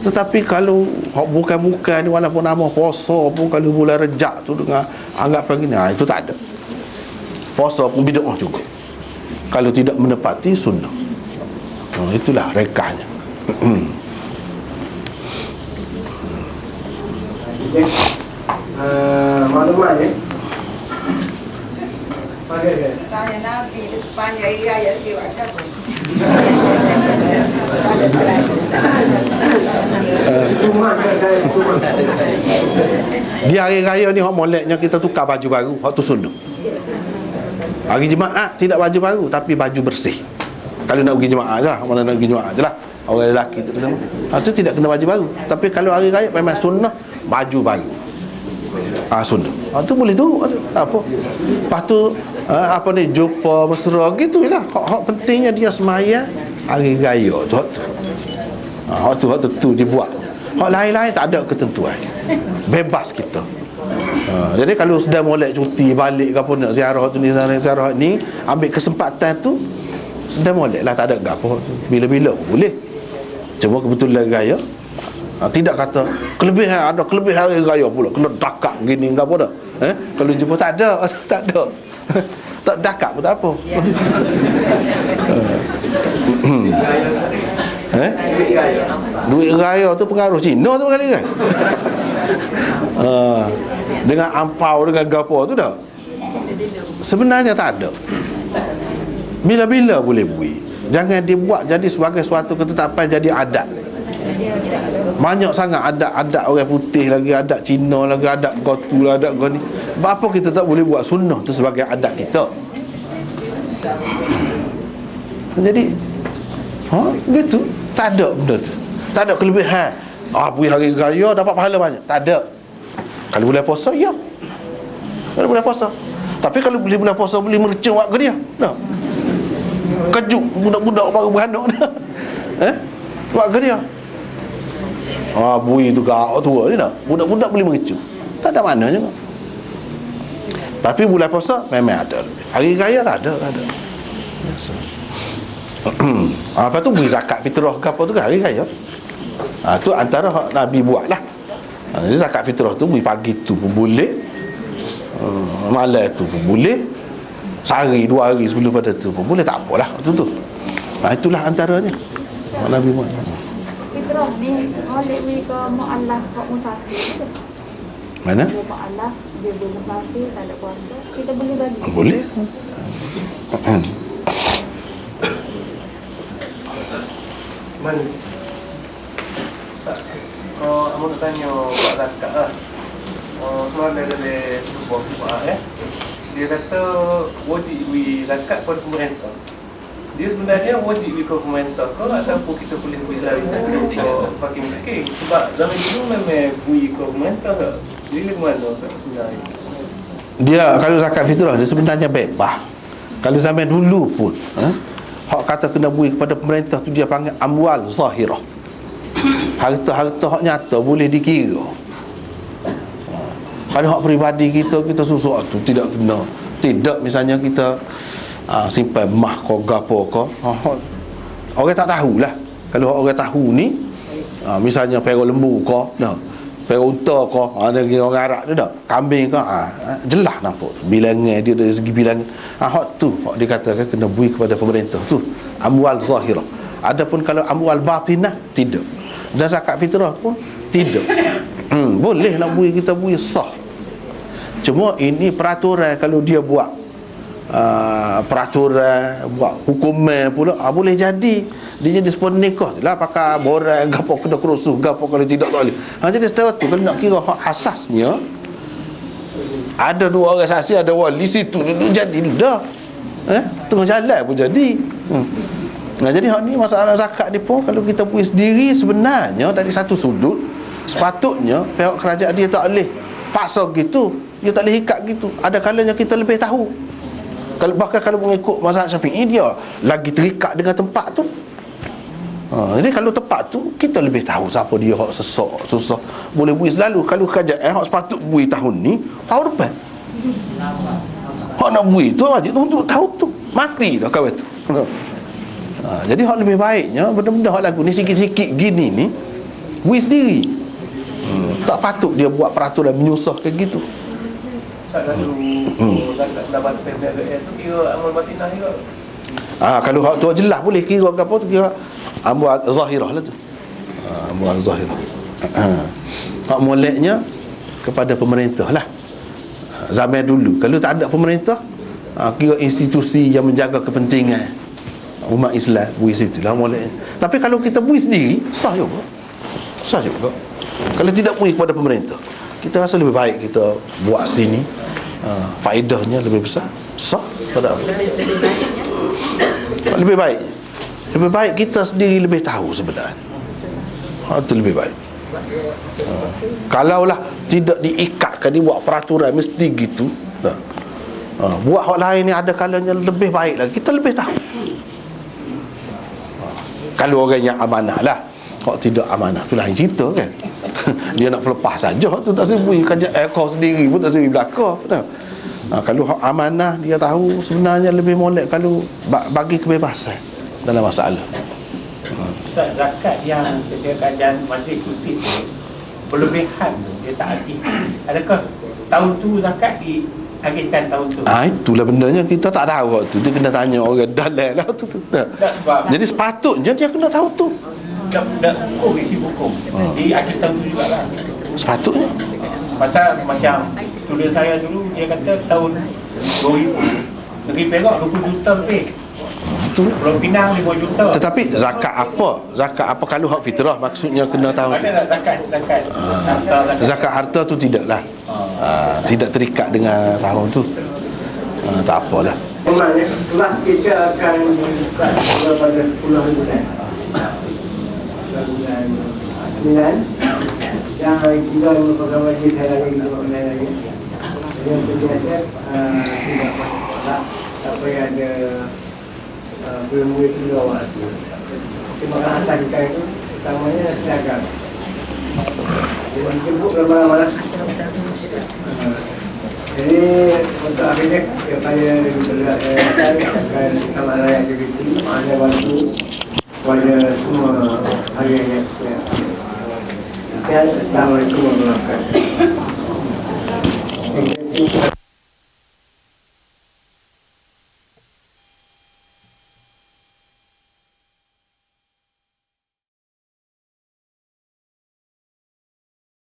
Tetapi kalau hak bukan-bukan ni, walaupun nama puasa pun, kalau bulan Rejab tu dengan anggapan gini, itu tak ada. Puasa pun bid'ah juga kalau tidak menepati sunnah. Itulah rekahnya. Maklumat ya. Tanya Nabi di sepanjang hari raya dia buat apa? Di hari raya ni hak moleknya kita tukar baju baru, hak tu sunnah. Hari Jumaat tidak baju baru tapi baju bersih. Kalau nak pergi Jumaat je lah, mana nak pergi Jumaat je lah, orang lelaki tu kena. Tu tidak kena baju baru. Tapi kalau hari raya memang sunnah baju baru. Sunnah. Tu boleh tu, apa. Lepas tu apa ni, jumpa mesra gitu lah. Hak pentingnya dia semayang hari raya tu. Hak tu dibuat. Hak lain-lain tak ada ketentuan. Bebas kita. Jadi kalau sedang molek cuti balik ke apa, nak ziarah tu ni, ziarah ni, ambil kesempatan tu sedang molek lah, tak ada gapo, bila-bila boleh. Cuma kebetulan raya, tidak kata kelebihan, ada kelebihan hari raya pula kena dakak gini ke apa dah. Kalau jumpa tak ada. Tak dakak pun tak apa. Duit raya tu pengaruh Cina tu kali kan. Dengan ampau, dengan gapo tu dah. Sebenarnya tak ada. Bila-bila boleh bui. Jangan dibuat jadi sebagai suatu ketetapan, jadi adat. Banyak sangat adat-adat orang putih lagi, adat Cina lagi, adat gotu lah, adat goni. Apa kita tak boleh buat sunnah tu sebagai adat kita? Jadi gitu. Tak ada benda tu. Tak ada kelebihan. Bui hari raya dapat pahala banyak. Tak ada. Kalau boleh puasa, ya. Kalau boleh puasa. Tapi kalau boleh bulan puasa, boleh mercung ke dia. Dah. Kejut budak-budak baru beranak dah. Buat ke dia. Bui tu gak tua ni dah. Budak-budak boleh mercung. Tak ada mana juga. Tapi bulan puasa memang ada. Hari raya tak ada. Biasa. Lepas tu beri zakat fitrah ke apa tu ke hari raya. Tu antara hak Nabi buat lah. Jadi zakat fitrah tu beri pagi tu pun boleh, malam tu pun boleh, sehari 2 hari sebelum pada tu pun boleh, tak apalah tu. Itulah antaranya Nabi buat. Fitrah ni boleh beri ke mu'allaf, ke musafir. Mana? Mu'allaf dia boleh musafir, tak ada keluarga, kita boleh bagi. Boleh. Man, Amun tanya Pak Zakat lah. Semalam dari sebuah Pak dia kata wajib beri zakat pada pemerintah. Dia sebenarnya wajib beri ke pemerintah ke ataupun kita boleh beri zakat ke fakir miskin? Sebab zaman dulu memang beri ke pemerintah ke? Jadi mana sebenarnya? Dia kalau zakat fitrah dia sebenarnya bebas. Kalau zaman dulu pun hak kata kena beri kepada pemerintah tu dia panggil amwal zahirah. Harta-harta hak nyata boleh dikira. Kalau hak peribadi kita susuk tu tidak kena. Tidak, misalnya kita simpan mah ko gapo ko, orang tak tahulah. Kalau orang tahu ni, misalnya perah lembu ko, perah unta ko, ada orang Arab tu dak, kambing ko, jelas nampak bilangan dia dari segi bilangan. Hak tu hak dikatakan kena beri kepada pemerintah tu, amwal zahirah. Adapun kalau amwal batinah tidak. Dan zakat fitrah pun tidak. Boleh nak beri, kita beri sah. Cuma ini peraturan, kalau dia buat peraturan, buat hukuman pula, boleh jadi dia jadi seperti nikah je lah, pakai borang gapo kena kerusuh gapo, kalau tidak tak boleh. Jadi setelah tu kalau nak kira hak asasnya, ada 2 orang saksi, ada wali situ jadi dah. Tengah jalan pun jadi. Jadi hak ni masalah zakat ni pun kalau kita beri sendiri, sebenarnya dari satu sudut sepatutnya pihak kerajaan dia tak boleh paksa gitu, dia tak boleh ikat gitu. Ada kalanya kita lebih tahu. Bahkan kalau mengikut mazhab Syafi'i, dia lagi terikat dengan tempat tu. Jadi kalau tepat tu kita lebih tahu siapa dia hak sesak susah boleh bui selalu. Kalau kerajaan hak sepatut bui tahun ni, tahun depan hak nak bui tu wajib tu untuk tahu tu mati dah kawan tu. Jadi hak lebih baiknya benda-benda hak lagu ni sikit-sikit gini ni bui sendiri. Tak patut dia buat peraturan menyusahkan gitu. Kalau dapat PMDA tu kira amal batinah juga. Kalau hak tu jelas boleh kira apa tu kira amwal zahirah lah tu. Amwal zahirah. Hak moleknya kepada pemerintah lah. Zaman dulu kalau tak ada pemerintah, kira institusi yang menjaga kepentingan umat Islam bui situ lah moleknya. Tapi kalau kita bui sendiri sah juga. Sah juga. Kalau tidak bui kepada pemerintah, kita rasa lebih baik kita buat sini. Faedahnya lebih besar. Sah pada apa? Lebih baik. Lebih baik kita sendiri lebih tahu sebenarnya. Itu lebih baik. Kalaulah tidak diikatkan, dibuat peraturan mesti gitu. Buat hak lain ni ada kalanya lebih baik lagi. Kita lebih tahu. Kalau orang yang amanah lah. Hak tidak amanah tu lain cerita kan. Dia nak pelepas saja tu tak sibuk kerja kau sendiri pun tak sibuk belaka. Kalau hak amanah dia tahu sebenarnya lebih molek kalau bagi kebebasan dalam masalah. Zakat yang kerajaan Majlis Suci tu berlebihan tu dia tak adil. Adakah tahun tu zakat diagihkan tahun tu? Itulah bendanya kita tak tahu waktu tu kena tanya orang dalam lah tu. Jadi sepatutnya dia kena tahu tu. Tak hukum isi hukum. Di akhir tahun tu jugalah. Sepatutnya. Pasal macam student saya dulu dia kata tahun 2000 negeri Perak 20 juta lebih. Pulau Pinang 5 juta. Tetapi zakat apa? Zakat apa kalau hak fitrah maksudnya kena tahu. Ada zakat. Zakat harta tu tidaklah. Tidak terikat dengan tahun tu. Tak apalah. Kelas kita akan buka pada 10 bulan. Bulan 9 yang kita merupakan wajib saya lagi kita bulan lagi. Yang terbiasa tidak masalah sampai ada belum boleh keluar waktu. Terima kasih kita itu utamanya siaga. Jadi jemput malam-malam. Jadi untuk hari ini kepada akan sama raya JBT ada waktu pada semua hari ini. Assalamualaikum warahmatullahi wabarakatuh.